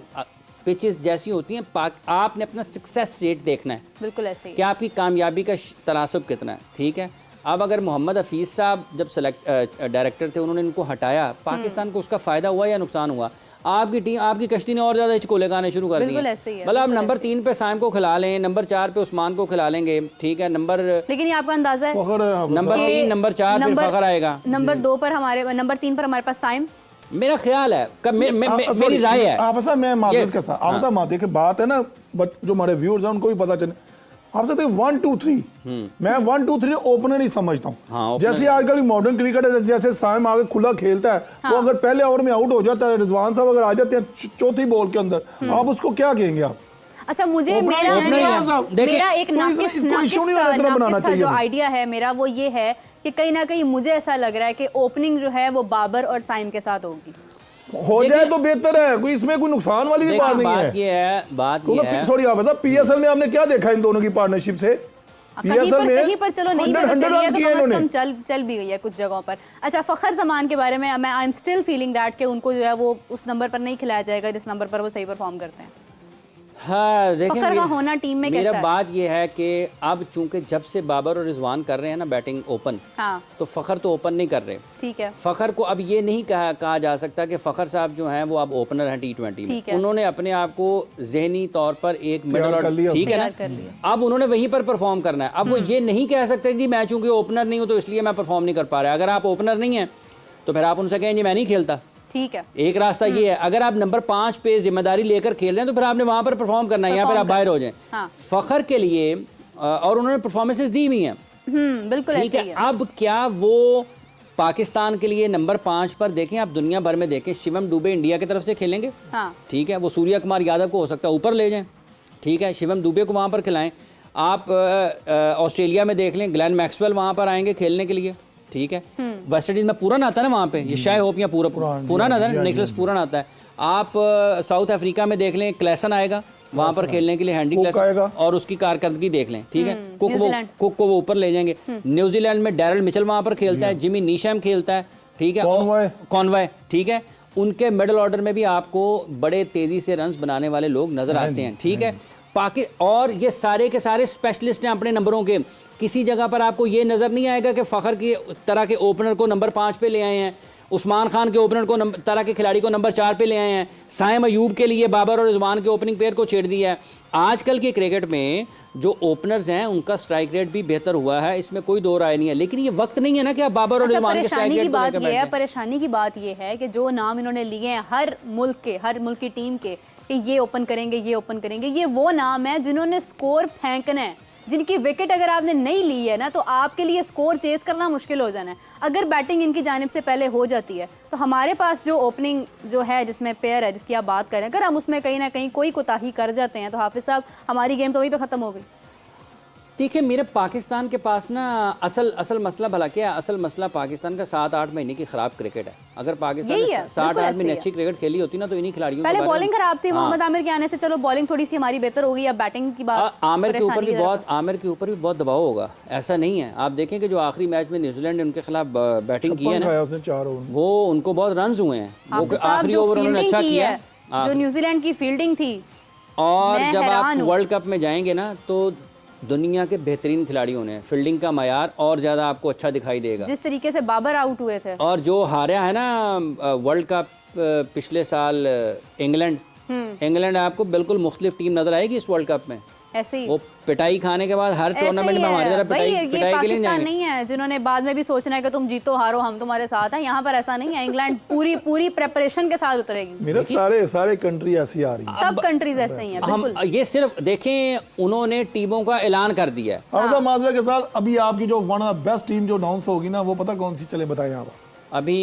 पिचेस जैसी होती हैं, आपने अपना सक्सेस रेट देखना है, बिल्कुल ऐसे ही, कि आपकी कामयाबी का तनासब कितना है, ठीक है। अब अगर मोहम्मद हफीज़ साहब जब डायरेक्टर थे, उन्होंने इनको हटाया, पाकिस्तान को उसका फ़ायदा हुआ या नुकसान हुआ? आपकी टीम, आपकी कश्ती ने और ज़्यादा हिचकोले गाने शुरू कर दिए। मतलब आप नंबर 3 पे साइम को खिला लें, नंबर 4 पे उस्मान को खिला लेंगे, ठीक है, लेकिन ये आपका अंदाजा है नंबर 3, नंबर 4 पे फखर आएगा, नंबर 2 पर हमारे, नंबर 3 पर हमारे पास साइम। मेरा ख्याल है, मेरी राय है। आपसा मैं माजरत के साथ आपसा माते की बात है ना, जो हमारे व्यूअर्स हैं उनको भी पता चले। आपसे तो 1 2 3 मैं 1 2 3 ओपनर ही समझता हूँ। जैसे आजकल मॉडर्न क्रिकेट है, जैसे साइम आगे खुला खेलता है, वो अगर पहले ओवर में आउट हो जाता है, रिजवान साहब अगर आ जाते हैं चौथी बॉल के अंदर, आप उसको क्या कहेंगे आप? अच्छा, मुझे मेरा एक नाकिस जो आइडिया है मेरा वो ये है कि कहीं ना कहीं मुझे ऐसा लग रहा है कि ओपनिंग जो है वो बाबर और साइम के साथ होगी। हो जाए तो बेहतर है, कोई इसमें कोई नुकसान वाली भी बात नहीं है। बात ये है, सॉरी आप बता, PSL में आपने क्या देखा इन दोनों की पार्टनरशिप से? PSL में कहीं पर चलो नहीं पता चली है तो कम से कम चल भी गई है कुछ जगहों पर। अच्छा, फखर जमान के बारे में मैं I am still feeling that कि उनको जो है वो उस नंबर पर नहीं खिलाया जाएगा जिस नंबर पर वो सही परफॉर्म करते हैं। हाँ, देखिए फखर का होना टीम में कैसा है? मेरा बात ये है कि अब चूंकि जब से बाबर और रिजवान कर रहे हैं ना बैटिंग ओपन, हाँ, तो फखर तो ओपन नहीं कर रहे, ठीक है। फखर को अब ये नहीं कहा जा सकता कि फखर साहब जो हैं वो अब ओपनर हैं T20 में। उन्होंने अपने आप को जहनी तौर पर एक मिडल ऑर्डर, ठीक है ना, अब उन्होंने वहीं पर परफॉर्म करना है। अब वो ये नहीं कह सकते कि मैं चूंकि ओपनर नहीं हूँ तो इसलिए मैं परफॉर्म नहीं कर पा रहा। अगर आप ओपनर नहीं है तो फिर आप उनसे कहें जी मैं नहीं खेलता, ठीक है। एक रास्ता ये है, अगर आप नंबर 5 पे जिम्मेदारी लेकर खेल रहे हैं तो फिर आपने वहां पर परफॉर्म करना है, यहाँ पर आप बाहर हो जाएं। हाँ। फखर के लिए और उन्होंने परफॉर्मेंसेस दी हुई हैं, बिल्कुल ठीक है। अब क्या वो पाकिस्तान के लिए नंबर 5 पर देखें, आप दुनिया भर में देखें, शिवम दुबे इंडिया की तरफ से खेलेंगे, ठीक है, वो सूर्या कुमार यादव को हो सकता है ऊपर ले जाएं, ठीक है, शिवम दुबे को वहां पर खिलाएं। आप ऑस्ट्रेलिया में देख लें, ग्लेन मैक्सवेल वहां पर आएंगे खेलने के लिए, ठीक है। वेस्ट इंडीज में पूरन आता है ना वहाँ पे, ये शाय होप या पूरन आता है, निकलस पूरन आता है। आप साउथ अफ्रीका में देख लें, क्लेसन आएगा वहाँ पर खेलने के लिए, हैंडी क्लेसन, और उसकी कारकर्दगी देख लें, ठीक है। कुक को वो ऊपर ले जाएंगे। न्यूजीलैंड में डैरल मिचेल वहाँ पर खेलता है, जिमी नीशैम खेलता है, ठीक है, कॉनवॉय, ठीक है। उनके मिडल ऑर्डर में भी आपको बड़े तेज़ी से रन्स बनाने वाले लोग नज़र आते हैं, ठीक है। और ये सारे के सारे स्पेशलिस्ट हैं अपने नंबरों के। किसी जगह पर आपको ये नज़र नहीं आएगा कि फ़खर की तरह के ओपनर को नंबर 5 पे ले आए हैं, उस्मान खान के ओपनर को तरह के खिलाड़ी को नंबर 4 पे ले आए हैं, साइम अयूब के लिए बाबर और रिजवान के ओपनिंग पेयर को छेड़ दिया है। आजकल के क्रिकेट में जो ओपनर्स हैं उनका स्ट्राइक रेट भी बेहतर हुआ है, इसमें कोई दो राय नहीं है, लेकिन ये वक्त नहीं है ना कि आप बाबर और रिजवान के स्ट्राइक रेट को लेकर बैठ जाएं। परेशानी की बात ये है कि जो नाम इन्होंने लिए हैं हर मुल्क की टीम के कि ये ओपन करेंगे, ये ओपन करेंगे, ये वो नाम है जिन्होंने स्कोर फेंकना है, जिनकी विकेट अगर आपने नहीं ली है ना तो आपके लिए स्कोर चेस करना मुश्किल हो जाना है। अगर बैटिंग इनकी जानिब से पहले हो जाती है तो हमारे पास जो ओपनिंग जो है जिसमें पेयर है जिसकी आप बात करें, अगर हम उसमें कहीं ना कहीं कोई कोताही कर जाते हैं तो हाफिज साहब हमारी गेम तो वहीं पे ख़त्म हो गई। देखिए मेरे पाकिस्तान के पास ना असल मसला भला क्या है, असल मसला पाकिस्तान का 7-8 महीने की ख़राब क्रिकेट है। अगर पाकिस्तान ने 7-8 महीने अच्छी क्रिकेट खेली होती ना तो इन्हीं खिलाड़ियों पहले बॉलिंग खराब थी, मोहम्मद आमिर के आने से चलो बॉलिंग थोड़ी सी हमारी बेहतर हो गई, अब बैटिंग की बात आमिर के ऊपर भी बहुत दबाव होगा, ऐसा नहीं है। आप देखें कि जो आखिरी मैच में न्यूजीलैंड ने उनके खिलाफ बैटिंग की है ना, वो उनको बहुत रन हुए हैं, वो आखिरी ओवर उन्होंने अच्छा किया जो न्यूजीलैंड की फील्डिंग थी। और जब आप वर्ल्ड कप में जाएंगे ना तो दुनिया के बेहतरीन खिलाड़ियों ने फील्डिंग का मयार और ज़्यादा आपको अच्छा दिखाई देगा। जिस तरीके से बाबर आउट हुए थे और जो हारा है ना वर्ल्ड कप पिछले साल इंग्लैंड आपको बिल्कुल मुख्तलिफ टीम नजर आएगी इस वर्ल्ड कप में। ऐसे ही वो पिटाई खाने के बाद हर टूर्नामेंट में हमारी तरह पिटाई के लिए जाएंगे। नहीं है जिन्होंने बाद में भी सोचना है कि तुम जीतो हारो हम तुम्हारे साथ हैं, यहाँ पर ऐसा नहीं है। इंग्लैंड पूरी प्रेपरेशन के साथ उतरेगी। मेरे सारे कंट्री ऐसी आ रही है, सब कंट्रीज ऐसे ही हैं। हम ये सिर्फ देखें उन्होंने टीमों का ऐलान कर दिया है माजरा के साथ। अभी आपकी जो वन ऑफ बेस्ट टीम जो अनाउंस होगी ना वो पता कौन सी, चले बताएं आप। अभी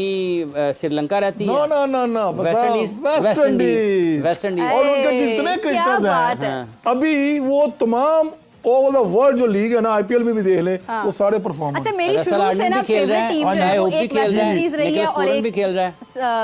श्रीलंका रहती है, ना वेस्ट इंडीज और उनके जितने क्रिकेटर्स हैं अभी वो तमाम ऑल द वर्ल्ड जो लीग है ना आईपीएल में भी देख लें वो सारे परफॉर्म। अच्छा मेरी शुरू से ना फेवरेट टीम है एक वेस्ट इंडीज रही है और एक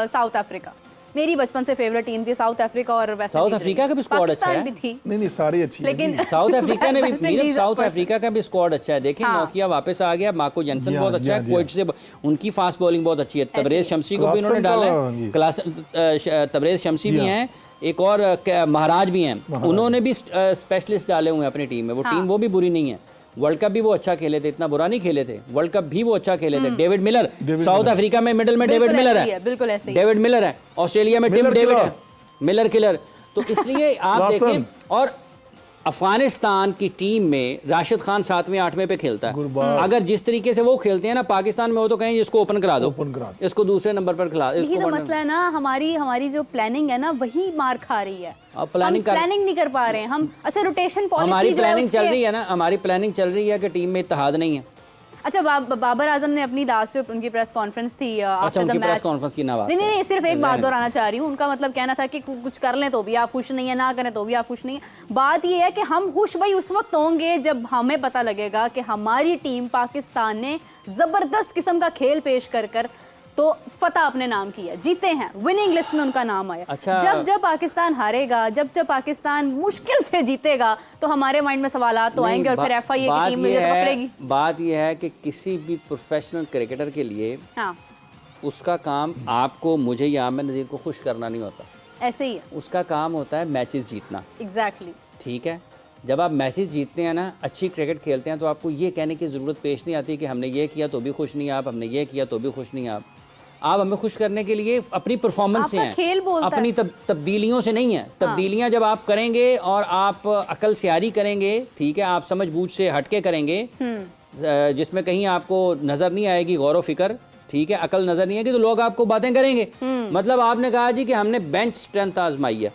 साउथ अफ्रीका। मेरी बचपन से फेवरेट टीम थी साउथ अफ्रीका और वेस्ट इंडीज। साउथ अफ्रीका का भी स्क्वाड अच्छा है, नहीं सारी अच्छी, लेकिन साउथ अफ्रीका ने भी साउथ अफ्रीका का भी स्क्वाड अच्छा है। देखिए नोकिया वापस आ गया, मार्को जेनसन बहुत अच्छा है, कोच से उनकी फास्ट बॉलिंग बहुत अच्छी है। तबरेज शमसी को भी इन्होंने डाला है, तबरेज शमसी भी हैं, एक और महाराज भी हैं, उन्होंने भी स्पेशलिस्ट डाले हुए हैं अपनी टीम में। वो टीम वो भी बुरी नहीं है, वर्ल्ड कप भी वो अच्छा खेले थे, इतना बुरा नहीं खेले थे, वर्ल्ड कप भी वो अच्छा खेले थे। डेविड मिलर साउथ अफ्रीका में मिडल में डेविड मिलर है, बिल्कुल ऐसे ही डेविड मिलर है, ऑस्ट्रेलिया में टिम डेविड है, मिलर किलर। तो इसलिए आप देखें, और अफगानिस्तान की टीम में राशिद खान 7वें 8वें पे खेलता है। अगर जिस तरीके से वो खेलते हैं ना पाकिस्तान में, वो तो कहें इसको ओपन करा दो, इसको दूसरे नंबर पर खिला। यही तो मसला है ना, हमारी जो प्लानिंग है ना वही मार खा रही है। प्लानिंग नहीं कर पा रहे हैं हम। अच्छा रोटेशन पॉलिसी हमारी प्लानिंग चल रही है ना, हमारी प्लानिंग चल रही है कि टीम में इत्तेहाद नहीं है। अच्छा बाबर आजम ने अपनी लास्ट जो उनकी प्रेस कॉन्फ्रेंस थी आफ्टर द मैच, नहीं सिर्फ एक बात दोहराना चाह रही हूँ। उनका मतलब कहना था कि कुछ कर लें तो भी आप खुश नहीं है, ना करें तो भी आप खुश नहीं है। बात ये है कि हम खुश भाई उस वक्त होंगे जब हमें पता लगेगा कि हमारी टीम पाकिस्तान ने जबरदस्त किस्म का खेल पेश कर तो फतह अपने नाम की है, जीते हैं, विनिंग लिस्ट में उनका नाम आया। अच्छा। जब पाकिस्तान हारेगा, जब पाकिस्तान मुश्किल से जीतेगा तो हमारे माइंड में सवालात तो आएंगे और फिर एफआईए की टीम मुझे तो पकड़ेगी। बात यह है कि किसी भी प्रोफेशनल क्रिकेटर के लिए उसका काम आपको, मुझे या आमिर नज़ीर को खुश करना नहीं होता, ऐसे ही है। उसका काम होता है मैचेस जीतना। एग्जैक्टली ठीक है, जब आप मैचेस जीतते हैं ना, अच्छी क्रिकेट खेलते हैं, तो आपको ये कहने की ज़रूरत पेश नहीं आती कि हमने ये किया तो भी खुश नहीं आप, हमने ये किया तो भी खुश नहीं आप हमें खुश करने के लिए अपनी परफॉर्मेंस से हैं, अपनी तब्दीलियों से नहीं है। तब्दीलियां जब आप करेंगे और आप अकल सियारी करेंगे, ठीक है, आप समझ बूझ से हटके करेंगे, जिसमें कहीं आपको नज़र नहीं आएगी गौर व फिक्र, ठीक है, अकल नज़र नहीं आएगी, तो लोग आपको बातें करेंगे। मतलब आपने कहा जी कि हमने बेंच स्ट्रेंथ आजमाई है,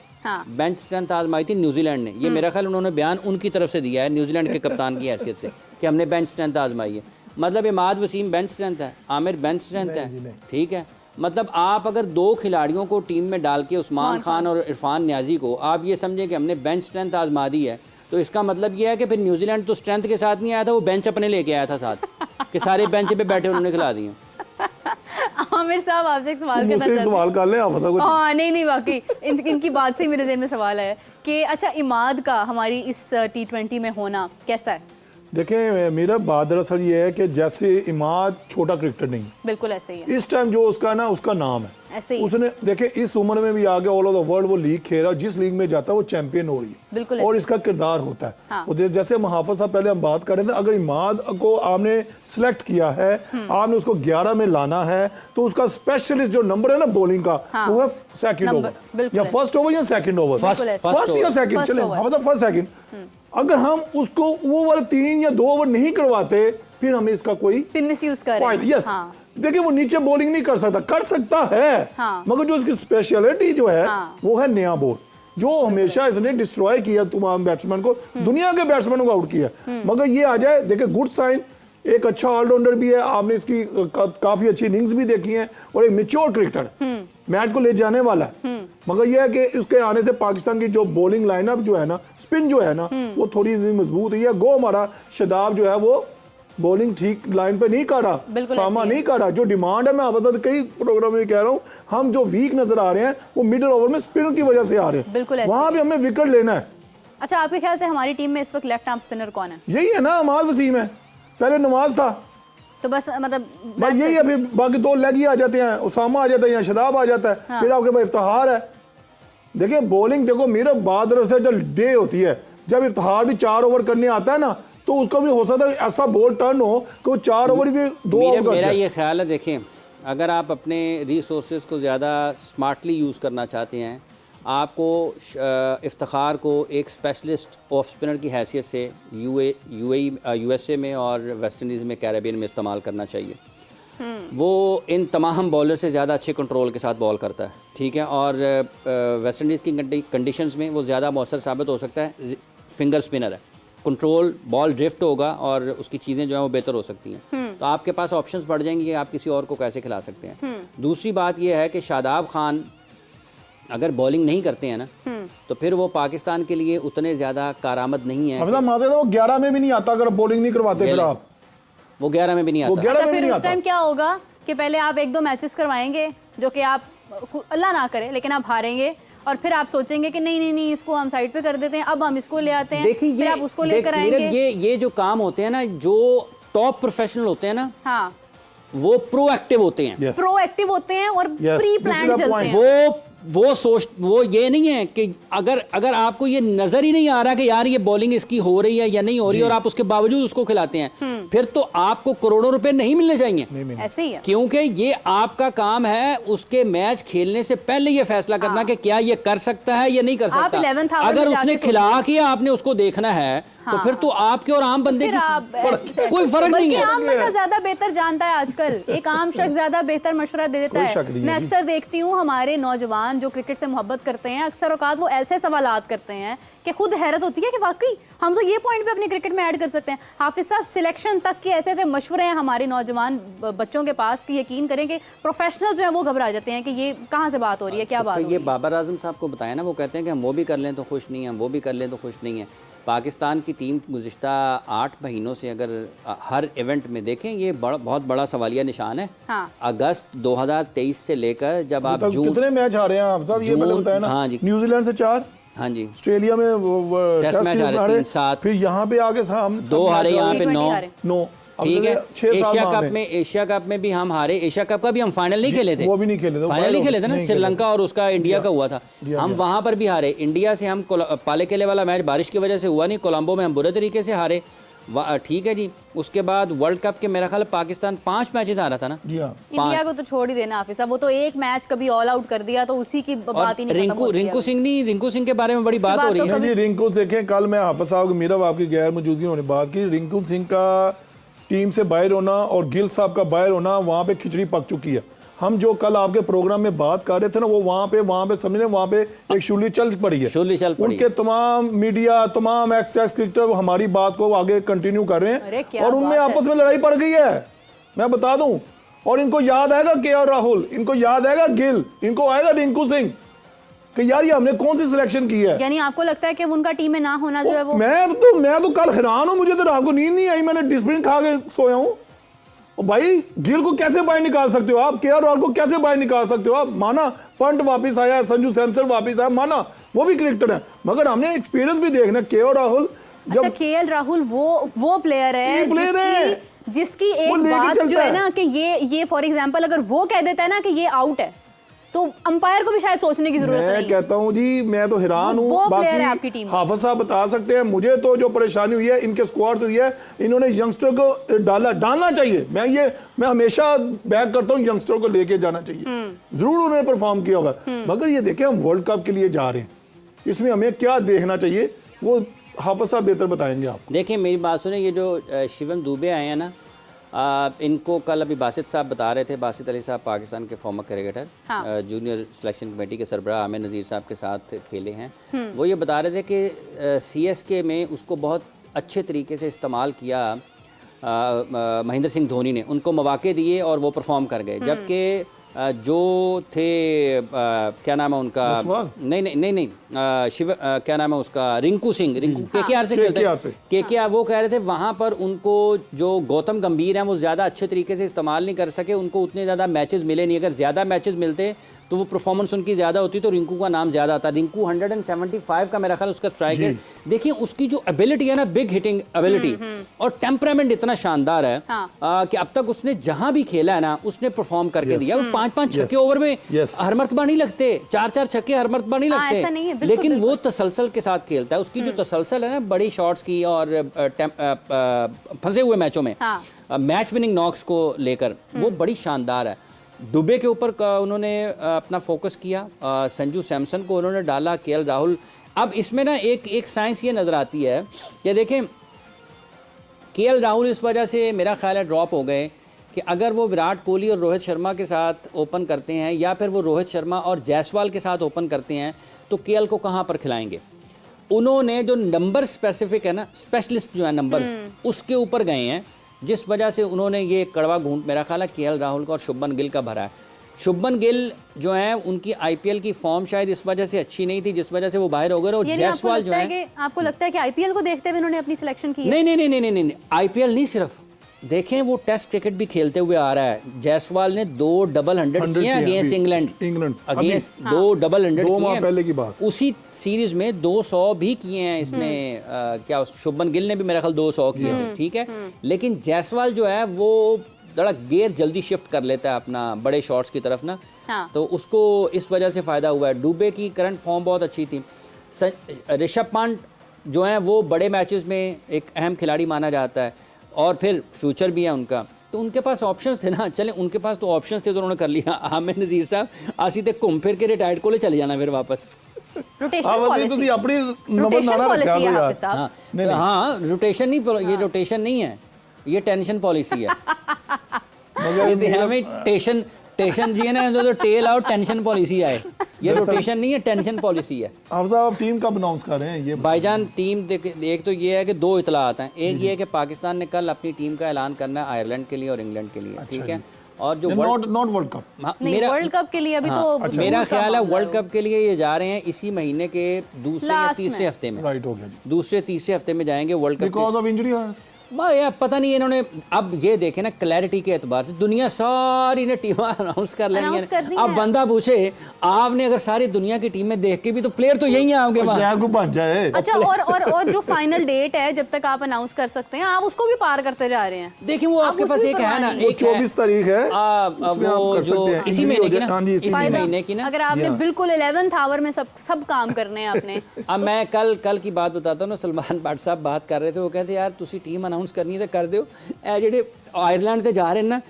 बेंच स्ट्रेंथ आजमाई थी न्यूजीलैंड ने। ये मेरा ख्याल उन्होंने बयान उनकी तरफ से दिया है न्यूजीलैंड के कप्तान की हैसियत से कि हमने बेंच स्ट्रेंथ आजमाई है। मतलब इमाद वसीम बेंच स्ट्रेंथ है, आमिर बेंच स्ट्रेंथ है, ठीक है। मतलब आप अगर दो खिलाड़ियों को टीम में डाल के, उस्मान खान और इरफान न्याजी को, आप ये समझें कि हमने बेंच स्ट्रेंथ आजमा दी है, तो इसका मतलब ये है कि फिर न्यूजीलैंड तो स्ट्रेंथ के साथ नहीं आया था, वो बेंच अपने लेके आया था साथ, कि सारे बेंच पे बैठे उन्होंने खिला दिए। आमिर साहब आपसे एक सवाल करना चाहते हैं। सवाल कर लें आप ऐसा कुछ? हाँ नहीं वाकई इनकी बात से मेरे ज़हन में सवाल है कि अच्छा इमाद का हमारी इस T20 में होना कैसा है? देखें मेरा बात दरअसल ये है कि जैसे इमाद छोटा क्रिकेटर नहीं, बिल्कुल ऐसे ही है। इस टाइम जो उसका ना उसका नाम है, ऐसे ही उसने देखे इस उम्र में भी आगे ऑल ओवर द वर्ल्ड वो लीग खेल रहा है, जिस लीग में जाता है वो चैंपियन हो रही है, बिल्कुल और इसका किरदार होता है। हाँ। जैसे हम हाफिज साहब पहले हम बात कर रहे थे, अगर इमाद को आपने सिलेक्ट किया है, आपने उसको 11 में लाना है, तो उसका स्पेशलिस्ट जो नंबर है ना बॉलिंग का, वो है सेकंड ओवर या फर्स्ट ओवर या सेकंड ओवर, फर्स्ट या सेकंड, चले हम फर्स्ट सेकंड। अगर हम उसको वो वाले 3 या 2 ओवर नहीं करवाते, फिर हमें इसका कोई मिसयूज कर रहे हैं। यस, देखिए वो नीचे बॉलिंग नहीं कर सकता है, मगर जो उसकी स्पेशलिटी जो है वो है नया बॉल, जो हमेशा इसने डिस्ट्रॉय किया तमाम बैट्समैन को, दुनिया के बैट्समैनों को आउट किया। मगर ये आ जाए, देखिए गुड साइन, एक अच्छा ऑलराउंडर भी है, आपने इसकी काफी अच्छी इनिंग्स भी देखी हैं, और एक मैच्योर क्रिकेटर, मैच को ले जाने वाला है। मगर यह है कि इसके आने से पाकिस्तान की जो बॉलिंग लाइनअप जो है ना, स्पिन जो है ना, वो थोड़ी मजबूत है। गो हमारा शादाब जो है वो बॉलिंग ठीक लाइन पे नहीं कर रहा, सामा नहीं कर रहा, जो डिमांड है, मैं आपको कई प्रोग्राम में कह रहा हूँ, हम जो वीक नजर आ रहे हैं वो मिडिल ओवर में स्पिनर की वजह से आ रहे हैं, वहां भी हमें विकेट लेना है। अच्छा, आपके ख्याल से हमारी टीम में इस वक्त लेफ्ट आर्म स्पिनर कौन है? यही है ना, अमाद वसीम है, पहले नवाज था, तो बस मतलब भाई यही है, फिर बाकी 2 लेग ही आ जाते हैं, उसामा आ जाता है या शादाब आ जाता है, फिर आपके पास इफ्तिखार है। देखिए बॉलिंग, देखो मेरा बात से जब डे होती है, जब इफ्तिखार भी 4 ओवर करने आता है ना, तो उसका भी हो सकता है ऐसा बॉल टर्न हो कि वो 4 ओवर भी 2 ओवर। मेरा ये ख्याल है, देखें अगर आप अपने रिसोर्सेज को ज़्यादा स्मार्टली यूज़ करना चाहते हैं, आपको इफ्तिखार को एक स्पेशलिस्ट ऑफ स्पिनर की हैसियत से यूएसए में और वेस्ट इंडीज़ में, कैरेबियन में इस्तेमाल करना चाहिए। वो इन तमाम बॉलर से ज़्यादा अच्छे कंट्रोल के साथ बॉल करता है, ठीक है, और वेस्ट इंडीज़ की कंडीशंस में वो ज़्यादा मौसर साबित हो सकता है। फिंगर स्पिनर है, कंट्रोल, बॉल ड्रिफ्ट होगा और उसकी चीज़ें जो हैं वो बेहतर हो सकती हैं। तो आपके पास ऑप्शंस बढ़ जाएंगे कि आप किसी और को कैसे खिला सकते हैं। दूसरी बात यह है कि शादाब खान अगर बॉलिंग नहीं करते हैं ना, तो फिर वो पाकिस्तान के लिए उतने ज़्यादा कारआमद नहीं है। वो 11 में भी नहीं आता अगर बॉलिंग नहीं करवाते, फिर आप वो 11 में भी नहीं आता। अच्छा, फिर उस टाइम क्या होगा कि पहले आप 1-2 मैचेस करवाएंगे जो कि आप अल्लाह ना करे लेकिन आप हारेंगे, और फिर आप सोचेंगे कि नहीं नहीं नहीं इसको हम साइड पे कर देते हैं, अब हम इसको ले आते हैं, फिर आप उसको लेकर आएंगे। ये जो काम होते हैं ना, जो टॉप प्रोफेशनल होते हैं ना, हाँ, वो प्रोएक्टिव होते हैं, प्रोएक्टिव होते हैं और प्री प्लान चलते हैं। वो ये नहीं है कि अगर आपको ये नजर ही नहीं आ रहा कि यार ये बॉलिंग इसकी हो रही है या नहीं हो रही, और आप उसके बावजूद उसको खिलाते हैं, फिर तो आपको करोड़ों रुपए नहीं मिलने चाहिए। ऐसे ही है, क्योंकि ये आपका काम है उसके मैच खेलने से पहले ये फैसला करना कि क्या ये कर सकता है या नहीं कर सकता। अगर उसने खिला किया, आपने उसको देखना है, तो फिर तो आपके और आम बंदे की कोई फर्क नहीं है। आम बंदा ज्यादा बेहतर जानता है आजकल, एक आम शख्स ज्यादा बेहतर मशवरा दे देता है। मैं अक्सर देखती हूँ हमारे नौजवान जो क्रिकेट से मोहब्बत करते हैं, अक्सर औकात वो ऐसे सवालात करते हैं कि खुद हैरत होती है कि वाकई हम तो ये पॉइंट पे अपने क्रिकेट में ऐड कर सकते हैं। हाफिज साहब, सिलेक्शन तक के ऐसे ऐसे मशवरे हैं हमारे नौजवान बच्चों के पास कि यकीन करें कि प्रोफेशनल जो है वो घबरा जाते हैं कि ये कहाँ से बात हो रही है, क्या बात हो रही है। ये बाबर आजम साहब को बताया ना, वो कहते हैं कि हम वो भी कर लें तो खुश नहीं है, हम वो भी कर लें तो खुश नहीं है। पाकिस्तान की टीम गुज़िश्ता 8 महीनों से अगर हर इवेंट में देखें, ये बहुत बड़ा सवालिया निशान है। हाँ। अगस्त 2023 से लेकर जब आप जून, कितने मैच आ रहे हैं आप साहब, ये पहले बताया ना। हाँ जी, न्यूजीलैंड से 4, हाँ जी, ऑस्ट्रेलिया में टेस्ट मैच हारे 3-7, फिर यहाँ पे आगे हम 2 हारे, यहाँ पे 9, ठीक है। एशिया कप में भी हम हारे, एशिया कप का भी हम फाइनल नहीं खेले थे, वो भी नहीं खेले थे, फाइनल नहीं खेले थे ना, श्रीलंका और उसका इंडिया का हुआ था, हम वहां पर भी हारे। इंडिया से हम पालेकेले वाला मैच बारिश की वजह से हुआ नहीं, कोलंबो में हम बुरे तरीके से हारे, ठीक है जी। उसके बाद वर्ल्ड कप के मेरा ख्याल पाकिस्तान 5 मैचेस आ रहा था ना। इंडिया को तो छोड़ ही देना हाफिज साहब, वो तो एक मैच कभी ऑल आउट कर दिया तो उसी की बात ही नहीं खत्म होती है। रिंकू सिंह के बारे में बड़ी बात हो रही है। रिंकू देखें, कल मैं हाफिज साहब मीरा आपकी गैर मौजूदगी होने बात की, रिंकू सिंह का टीम से बाहर होना और गिल साहब का बाहर होना, वहाँ पे खिचड़ी पक चुकी है। हम जो कल आपके प्रोग्राम में बात कर रहे थे ना, वो वहाँ पे समझे, वहाँ पे एक शुली चल पड़ी है, उनके तमाम मीडिया, तमाम एक्स क्रिकेटर हमारी बात को आगे कंटिन्यू कर रहे हैं, और उनमें आपस में लड़ाई पड़ गई है, मैं बता दूं। और इनको याद आएगा के राहुल, इनको याद आएगा गिल, इनको आएगा रिंकू सिंह कि यार ये हमने कौन सी सिलेक्शन की है। यानी आपको लगता है कि उनका टीम में ना होना जो है वो, मैं तो कल हैरान हूं, मुझे तो रात को नींद नहीं आई, मैंने डिस्प्लिन खा के सोया हूं। भाई गिल को कैसे बाहर निकाल सकते हो आप, केआर राहुल को कैसे बाहर निकाल सकते हो आप। माना पंट वापस आया, संजू सैमसन वापस आया, माना वो भी क्रिकेटर है, मगर हमने एक्सपीरियंस भी देखना। केआर राहुल अच्छा, केएल राहुल वो प्लेयर है जिसकी एक बात जो है ना कि ये फॉर एग्जांपल अगर वो कह देता है ना कि ये आउट है तो अंपायर को भी शायद सोचने की जरूरत नहीं है। मैं कहता हूं जी, मैं तो हैरान हूं। बाकी हाफिज साहब बता सकते हैं, मुझे तो जो परेशानी हुई है इनके स्क्वाड से हुई है, इन्होंने यंगस्टर को डालना चाहिए। मैं हमेशा बैक करता हूं, यंगस्टर को लेके जाना चाहिए, जरूर उन्होंने परफॉर्म किया होगा। मगर ये देखें, हम वर्ल्ड कप के लिए जा रहे हैं, इसमें हमें क्या देखना चाहिए वो हाफिज साहब बेहतर बताएंगे। आप देखिए, मेरी बात सुने, ये जो शिवम दुबे आए हैं ना, इनको कल अभी बासित साहब बता रहे थे, बासित अली साहब पाकिस्तान के farmer cricketer, junior selection committee के सरबराह आमिर नज़ीर साहब के साथ खेले हैं। वो ये बता रहे थे कि CSK में उसको बहुत अच्छे तरीके से इस्तेमाल किया महेंद्र सिंह धोनी ने, उनको मौके दिए और वो परफॉर्म कर गए। जबकि जो थे क्या नाम है उनका, नहीं शिव क्या नाम है उसका, रिंकू KKR से खेलते हैं, KKR, वो कह रहे थे वहाँ पर उनको जो गौतम गंभीर हैं वो ज़्यादा अच्छे तरीके से इस्तेमाल नहीं कर सके, उनको उतने ज़्यादा मैचेस मिले नहीं। अगर ज़्यादा मैचेस मिलते तो वो परफॉर्मेंस उनकी ज़्यादा होती तो रिंकू का नाम ज़्यादा आता। रिंकू 175 का मेरा ख्याल उसका स्ट्राइक है। देखिए उसकी जो एबिलिटी है ना, बिग हिटिंग एबिलिटी और टेम्परामेंट इतना शानदार है कि अब तक उसने जहां भी खेला है ना उसने परफॉर्म करके दिया। वो 5-5 छक्के ओवर में हर मरतबा नहीं लगते, 4-4 छक्के हर मरतबा नहीं लगते, लेकिन वो तसलसल के साथ खेलता है। उसकी जो तसलसल है ना बड़ी शॉट्स की और फंसे हुए मैचों में मैच विनिंग नॉक्स को लेकर वो बड़ी शानदार है। दुबे के ऊपर उन्होंने अपना फोकस किया, संजू सैमसन को उन्होंने डाला, केएल राहुल। अब इसमें ना एक साइंस ये नज़र आती है कि देखें केएल राहुल इस वजह से मेरा ख्याल है ड्रॉप हो गए कि अगर वो विराट कोहली और रोहित शर्मा के साथ ओपन करते हैं या फिर वो रोहित शर्मा और जायसवाल के साथ ओपन करते हैं तो केएल को कहाँ पर खिलाएंगे। उन्होंने जो नंबर स्पेसिफिक है ना, स्पेशलिस्ट जो है नंबर्स, उसके ऊपर गए हैं, जिस वजह से उन्होंने ये कड़वा घूंट मेरा ख्याल है केएल राहुल का और शुभमन गिल का भरा है। शुभमन गिल जो है उनकी IPL की फॉर्म शायद इस वजह से अच्छी नहीं थी जिस वजह से वो बाहर हो गए। और जायसवाल जो है, आपको लगता है कि IPL को देखते हुए उन्होंने अपनी सिलेक्शन की है? नहीं, IPL नहीं, सिर्फ देखें वो टेस्ट क्रिकेट भी खेलते हुए आ रहा है। जायसवाल ने 2 डबल 100 किए अगेंस्ट इंग्लैंड, अगेंस्ट 2 डबल 100 किए पहले की बात। उसी सीरीज में 200 भी किए हैं इसने। क्या शुभमन गिल ने भी मेरा ख्याल 200 किए थे, ठीक है। लेकिन जायसवाल जो है वो थोड़ा गेयर जल्दी शिफ्ट कर लेता है अपना बड़े शॉट्स की तरफ ना, तो उसको इस वजह से फ़ायदा हुआ है। डुबे की करंट फॉर्म बहुत अच्छी थी। ऋषभ पंत जो है वो बड़े मैचेस में एक अहम खिलाड़ी माना जाता है और फिर फ्यूचर भी है उनका, तो उनके पास ऑप्शंस थे ना। चले उनके पास तो ऑप्शंस थे तो उन्होंने कर लिया। आमिर नज़ीर साहब आसी तक घूम फिर के रिटायर्ड को ले चले जाना फिर वापस। हाँ, रोटेशन नहीं, ये रोटेशन नहीं है, ये टेंशन पॉलिसी है। हमें टेंशन जी है ना, तो टेल आउट टेंशन पॉलिसी आए। ये रोटेशन नहीं है, टेंशन पॉलिसी है। आप टीम कब अनाउंस कर रहे हैं ये भाईजान? टीम एक तो ये है कि 2 इतलात हैं। एक ये है कि पाकिस्तान ने कल अपनी टीम का ऐलान करना है आयरलैंड के लिए और इंग्लैंड के लिए, ठीक है। और जो नॉट वर्ल्ड कप, मेरा वर्ल्ड कप के लिए अभी तो मेरा ख्याल है वर्ल्ड कप के लिए ये जा रहे हैं इसी महीने के दूसरे या तीसरे हफ्ते में। राइट, हो गया। दूसरे तीसरे हफ्ते में जाएंगे world cup. Because of injury यार पता नहीं इन्होंने, अब ये देखे ना क्लैरिटी के एतबार से दुनिया सारी ने टीम अनाउंस कर लेंगे। अब बंदा पूछे आपने अगर सारी दुनिया की टीमें देख के भी तो प्लेयर तो यही आओगे वहां। अच्छा, और जो फाइनल डेट है जब तक आप अनाउंस कर सकते हैं आप उसको भी पार करते जा रहे हैं। देखिए वो आपके पास एक है ना, एक 24 तारीख है वो जो इसी महीने की ना, इसी महीने की ना। अगर आपने बिल्कुल 11th आवर में सब काम करने हैं आपने। अब मैं कल की बात बताता हूँ ना, सलमान भट्ट साहब बात कर रहे थे, वो कहते यार तुसी टीम अनाउंस करनी है तो कर दो। जेडे आयरलैंड से जा रहे हैं ना,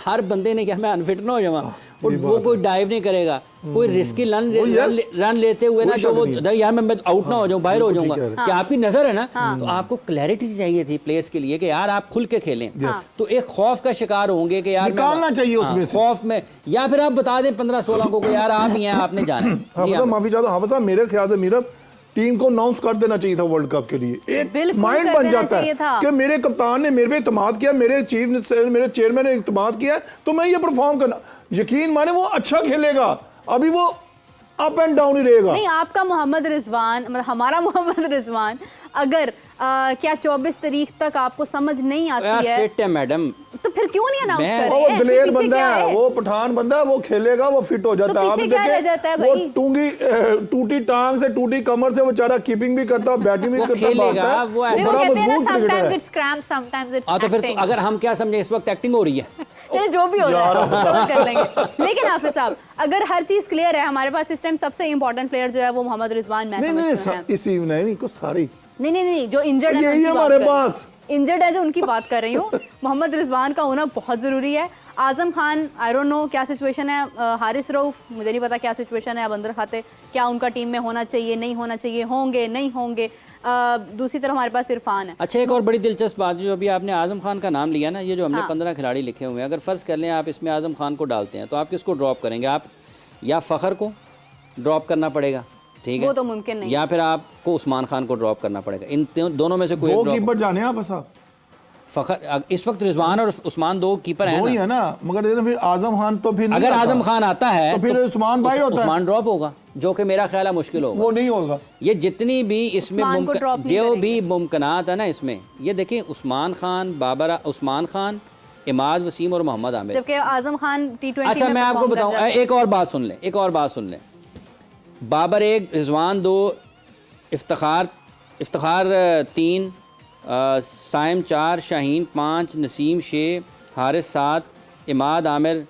हर बंदे ने क्या मैं अनफिट ना हो जाऊँ, वो कोई डाइव नहीं करेगा, कोई रिस्की रन लेते हुए ना, जो वो यार मैं आउट ना हो जाऊँ, बाहर हो जाऊंगा। क्या आपकी नजर है ना, तो आपको क्लैरिटी चाहिए थी प्लेयर्स के लिए कि यार आप खुल के खेलें। तो एक खौफ का शिकार होंगे कि यार निकालना चाहिए उसमें खौफ में, या फिर आप बता दें 15-16 को यार आप ही हैं, आपने जाना। माफी चाहता हूँ हाफिज साहब, मेरे ख्याल से मीरब टीम को अनाउंस कर देना चाहिए था वर्ल्ड कप के लिए। एक माइंड बन जाता है कि मेरे कप्तान ने मेरे पे इत्मीनान किया, मेरे चीफ ने, मेरे चेयरमैन ने इत्मीनान किया, तो मैं ये परफॉर्म करना, यकीन माने वो अच्छा खेलेगा। अभी वो अप एंड डाउन ही रहेगा। नहीं, आपका मोहम्मद रिजवान, मतलब हमारा मोहम्मद रिजवान अगर क्या 24 तारीख तक आपको समझ नहीं आती है, फिट है मैडम, तो फिर फिर क्यों नहीं अनाउंस कर रहे वो हैं? दलेर पीछे बंदा क्या है, वो पठान बंदा है, वो खेलेगा, वो फिट हो जाता है। पीछे क्या रह जाता है वो भाई? टूटी टांग से टूटी कमर से बेचारा कीपिंग भी करता है, बैटिंग भी करता है, भागता है, वो वो बड़ा कहते हैं ना, मजबूत क्रिकेटर sometimes है। it's cramp, sometimes it's तो फिर acting। अगर हम क्या समझे इस वक्त एक्टिंग हो रही है। चलिए जो भी हो रहा है समझ कर लेंगे। लेकिन हाफिज साहब, अगर हर चीज क्लियर है, हमारे पास इस टाइम सबसे इंपॉर्टेंट प्लेयर जो है वो मोहम्मद रिजवान मैं समझती हूं है। इसी नहीं को सारी नहीं, जो इंजर्ड है यही है हमारे पास। इंजर्ड है जो उनकी बात कर रही हूँ। मोहम्मद रिजवान का होना बहुत ज़रूरी है। Azam Khan, I don't know क्या सिचुएशन है। हारिस रऊफ, मुझे नहीं पता क्या सिचुएशन है। अबंदर खाते क्या उनका टीम में होना चाहिए, नहीं होना चाहिए, होंगे नहीं होंगे। दूसरी तरफ हमारे पास इरफान है। अच्छा, एक और बड़ी दिलचस्प बात, जो अभी आपने आजम खान का नाम लिया ना, ये जो हमने 15 खिलाड़ी लिखे हुए हैं, अगर फ़र्ज़ कर लें आप इसमें आजम खान को डालते हैं तो आप किसको ड्रॉप करेंगे? आप या फ़खर को ड्रॉप करना पड़ेगा, ठीक है, वो तो मुमकिन नहीं, या फिर आपको उस्मान खान को ड्रॉप करना पड़ेगा। इन दोनों में से कोई दो कीपर जाने आप साहब। फ़खर इस वक्त रिजवान और उस्मान दो कीपर हैं है ना, मगर फिर आजम खान तो फिर अगर आजम खान आता है तो फिर उस्मान भाई होता है, उस्मान ड्रॉप होगा, जो कि मेरा ख्याल है मुश्किल होगा। वो नहीं होगा। ये जितनी भी इसमें जो भी मुमकिनात है ना इसमें, ये देखिए उस्मान खान, बाबर, उस्मान खान, इमाद वसीम और मोहम्मद आमिर, जबकि आजम खान T20 अच्छा मैं आपको बताऊं, एक और बात सुन लें। बाबर 1, रिजवान 2, इफ्तिखार 3, साइम 4, शाहीन 5, नसीम 6, हारिस 7, इमाद आमिर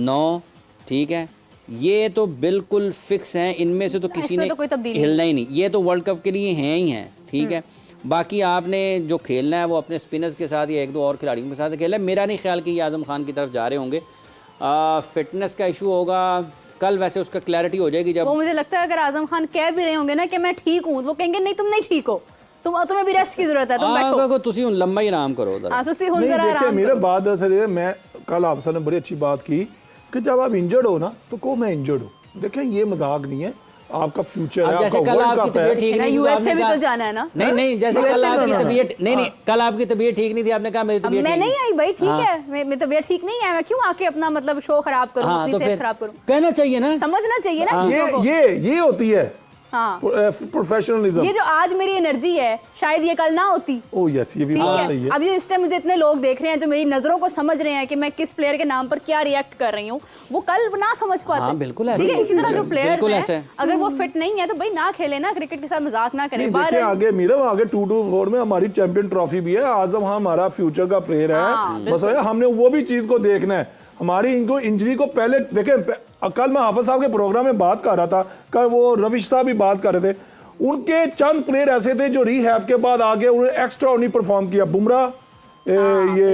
9, ठीक है। ये तो बिल्कुल फिक्स हैं, इनमें से तो किसी ने हिलना ही नहीं। ये तो वर्ल्ड कप के लिए हैं ही हैं, ठीक है। बाकी आपने जो खेलना है वो अपने स्पिनर्स के साथ या 1-2 और खिलाड़ियों के साथ खेलना है। मेरा नहीं ख्याल कि ये आजम खान की तरफ जा रहे होंगे। फिटनेस का इशू होगा, कल वैसे उसका क्लैरिटी हो जाएगी। जब वो मुझे लगता है अगर आजम खान कह भी रहे होंगे ना कि मैं ठीक हूँ, वो कहेंगे नहीं तुम नहीं ठीक हो, तुम्हें भी रेस्ट की जरूरत है, तुम बैठो। तुसी हुन लंबा ही आराम करो जरा। तुसी हुन जरा आराम करो। मेरे बात असल है, मैं कल आपसे ने बड़ी अच्छी बात की कि जब आप इंजर्ड हो ना तो को मैं इंजर्ड हूँ। देखिए ये मजाक नहीं है, आपका फ्यूचर है, जैसे कल आपकी तबीयत ठीक नहीं, यूएसए भी तो जाना है ना। नहीं, जैसे कल आपकी तबीयत कल आपकी तबीयत ठीक नहीं थी, आपने कहा मेरी तबीयत मैं नहीं आई भाई, ठीक है, मेरी तबीयत ठीक नहीं है, मैं क्यों आके अपना मतलब शो खराब करूं, अपनी सेहत खराब करूं? कहना चाहिए ना, समझना चाहिए ना चीजों को। ये होती है प्रोफेशनलिज्म। ये जो आज मेरी एनर्जी है शायद ये कल ना होती। ओह यस, ये भी बात सही है। अब ये इस टाइम मुझे इतने लोग देख रहे हैं जो मेरी नजरों को समझ रहे हैं कि मैं किस प्लेयर के नाम पर क्या रिएक्ट कर रही हूँ, वो कल ना समझ पाते। बिल्कुल ठीक है, इसी तरह जो प्लेयर्स हैं अगर वो फिट नहीं है तो भाई ना खेले ना, क्रिकेट के साथ मजाक ना करें। देखिए आगे मीरम, आगे 2-4 में हमारी चैंपियन ट्रॉफी भी है। आजम खान हमारा फ्यूचर का प्लेयर है, बस हमने वो भी चीज को देखना है। हमारी इनको इंजरी को पहले देखें। कल मैं हाफिज साहब के प्रोग्राम में बात कर रहा था, कल वो रविश साहब भी बात कर रहे थे। उनके चंद प्लेयर ऐसे थे जो रीहैब के बाद आगे उन्होंने एक्स्ट्रा नहीं परफॉर्म किया। बुमराह, ये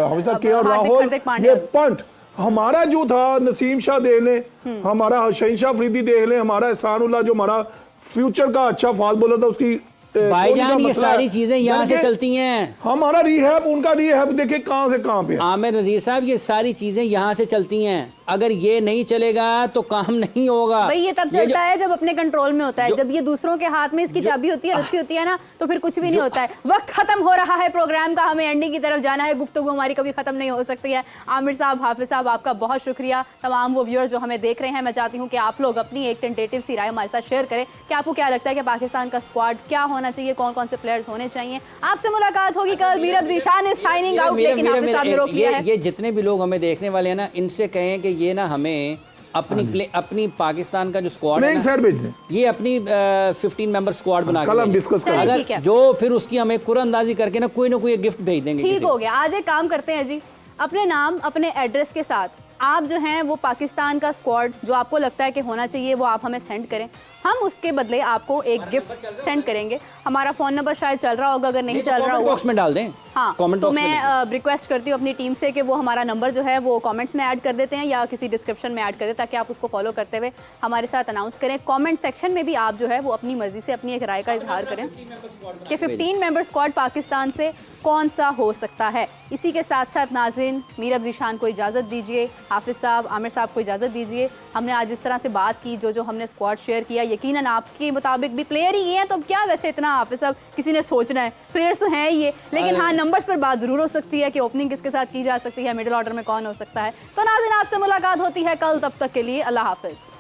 हाफिज साहब के और राहुल, ये पंट। हमारा जो था नसीम शाह देख लें, हमारा शहीनशाह अफरीदी देख लें, हमारा एहसानुल्लाह जो हमारा फ्यूचर का अच्छा फास्ट बॉलर था, उसकी भाईजान ये सारी चीजें यहाँ से चलती हैं। हमारा रीहैब, उनका रीहैब देखिए कहां से कहां पे। आमिर नजीर साहब, ये सारी चीजें यहाँ से चलती हैं। अगर ये नहीं चलेगा तो काम नहीं होगा। भाई ये तब चलता है जब अपने कंट्रोल में होता है, जब ये दूसरों के हाथ में इसकी चाबी होती है, रस्सी होती है ना, तो फिर कुछ भी नहीं होता है। वक्त खत्म हो रहा है प्रोग्राम का, हमें एंडिंग की तरफ जाना है। गुफ्तगू हमारी कभी खत्म नहीं हो सकती है। आमिर साहब, हाफिज साहब, आपका बहुत शुक्रिया। तमाम वो व्यूअर्स जो हमें देख रहे हैं, मैं चाहती हूँ कि आप लोग अपनी एक टेंटेटिव सी राय हमारे साथ शेयर करें कि आपको क्या लगता है कि पाकिस्तान का स्क्वाड क्या होना चाहिए, कौन कौन से प्लेयर्स होने चाहिए। आपसे मुलाकात होगी कल। Meerab Zeeshan is signing out, लेकिन हाफिज साहब ने रोक लिया है। ये जितने भी लोग हमें देखने वाले हैं ना, इनसे कहें कि ये ना हमें अपनी पाकिस्तान का जो स्क्वाड है ना, ये अपनी 15 मेंबर स्क्वाड बना के हम डिस्कस करेंगे, जो फिर उसकी हमें कुरअंदाजी करके ना कोई गिफ्ट भेज देंगे। ठीक हो गया। आज एक काम करते हैं जी, अपने नाम अपने एड्रेस के साथ आप जो हैं वो पाकिस्तान का स्क्वाड जो आपको लगता है कि होना चाहिए वो आप हमें सेंड करें। हम उसके बदले आपको एक गिफ्ट सेंड करेंगे। हमारा फ़ोन नंबर शायद चल रहा होगा, अगर नहीं चल रहा होगा बॉक्स में डाल दें। हाँ, तो मैं रिक्वेस्ट करती हूँ अपनी टीम से कि वो हमारा नंबर जो है वो कमेंट्स में ऐड कर देते हैं या किसी डिस्क्रिप्शन में ऐड कर दें, ताकि आप उसको फॉलो करते हुए हमारे साथ अनाउंस करें। कमेंट सेक्शन में भी आप जो है वो अपनी मर्जी से अपनी एक राय का इजहार करें कि 15 मेंबर स्क्वाड पाकिस्तान से कौन सा हो सकता है। इसी के साथ साथ नाज़रीन, मीरब ज़ीशान को इजाज़त दीजिए, हाफिज़ साहब, आमिर साहब को इजाज़त दीजिए। हमने आज इस तरह से बात की, जो हमने स्क्वाड शेयर किया, यकीनन आपके मुताबिक भी प्लेयर ही हैं, तो अब क्या वैसे इतना हाफिज़ साहब किसी ने सोचना है, प्लेयर्स तो हैं ही ये, लेकिन हाँ नंबर्स पर बात ज़रूर हो सकती है कि ओपनिंग किसके साथ की जा सकती है, मिडिल ऑर्डर में कौन हो सकता है। तो नाज़रीन, आपसे मुलाकात होती है कल, तब तक के लिए अल्लाह हाफिज़।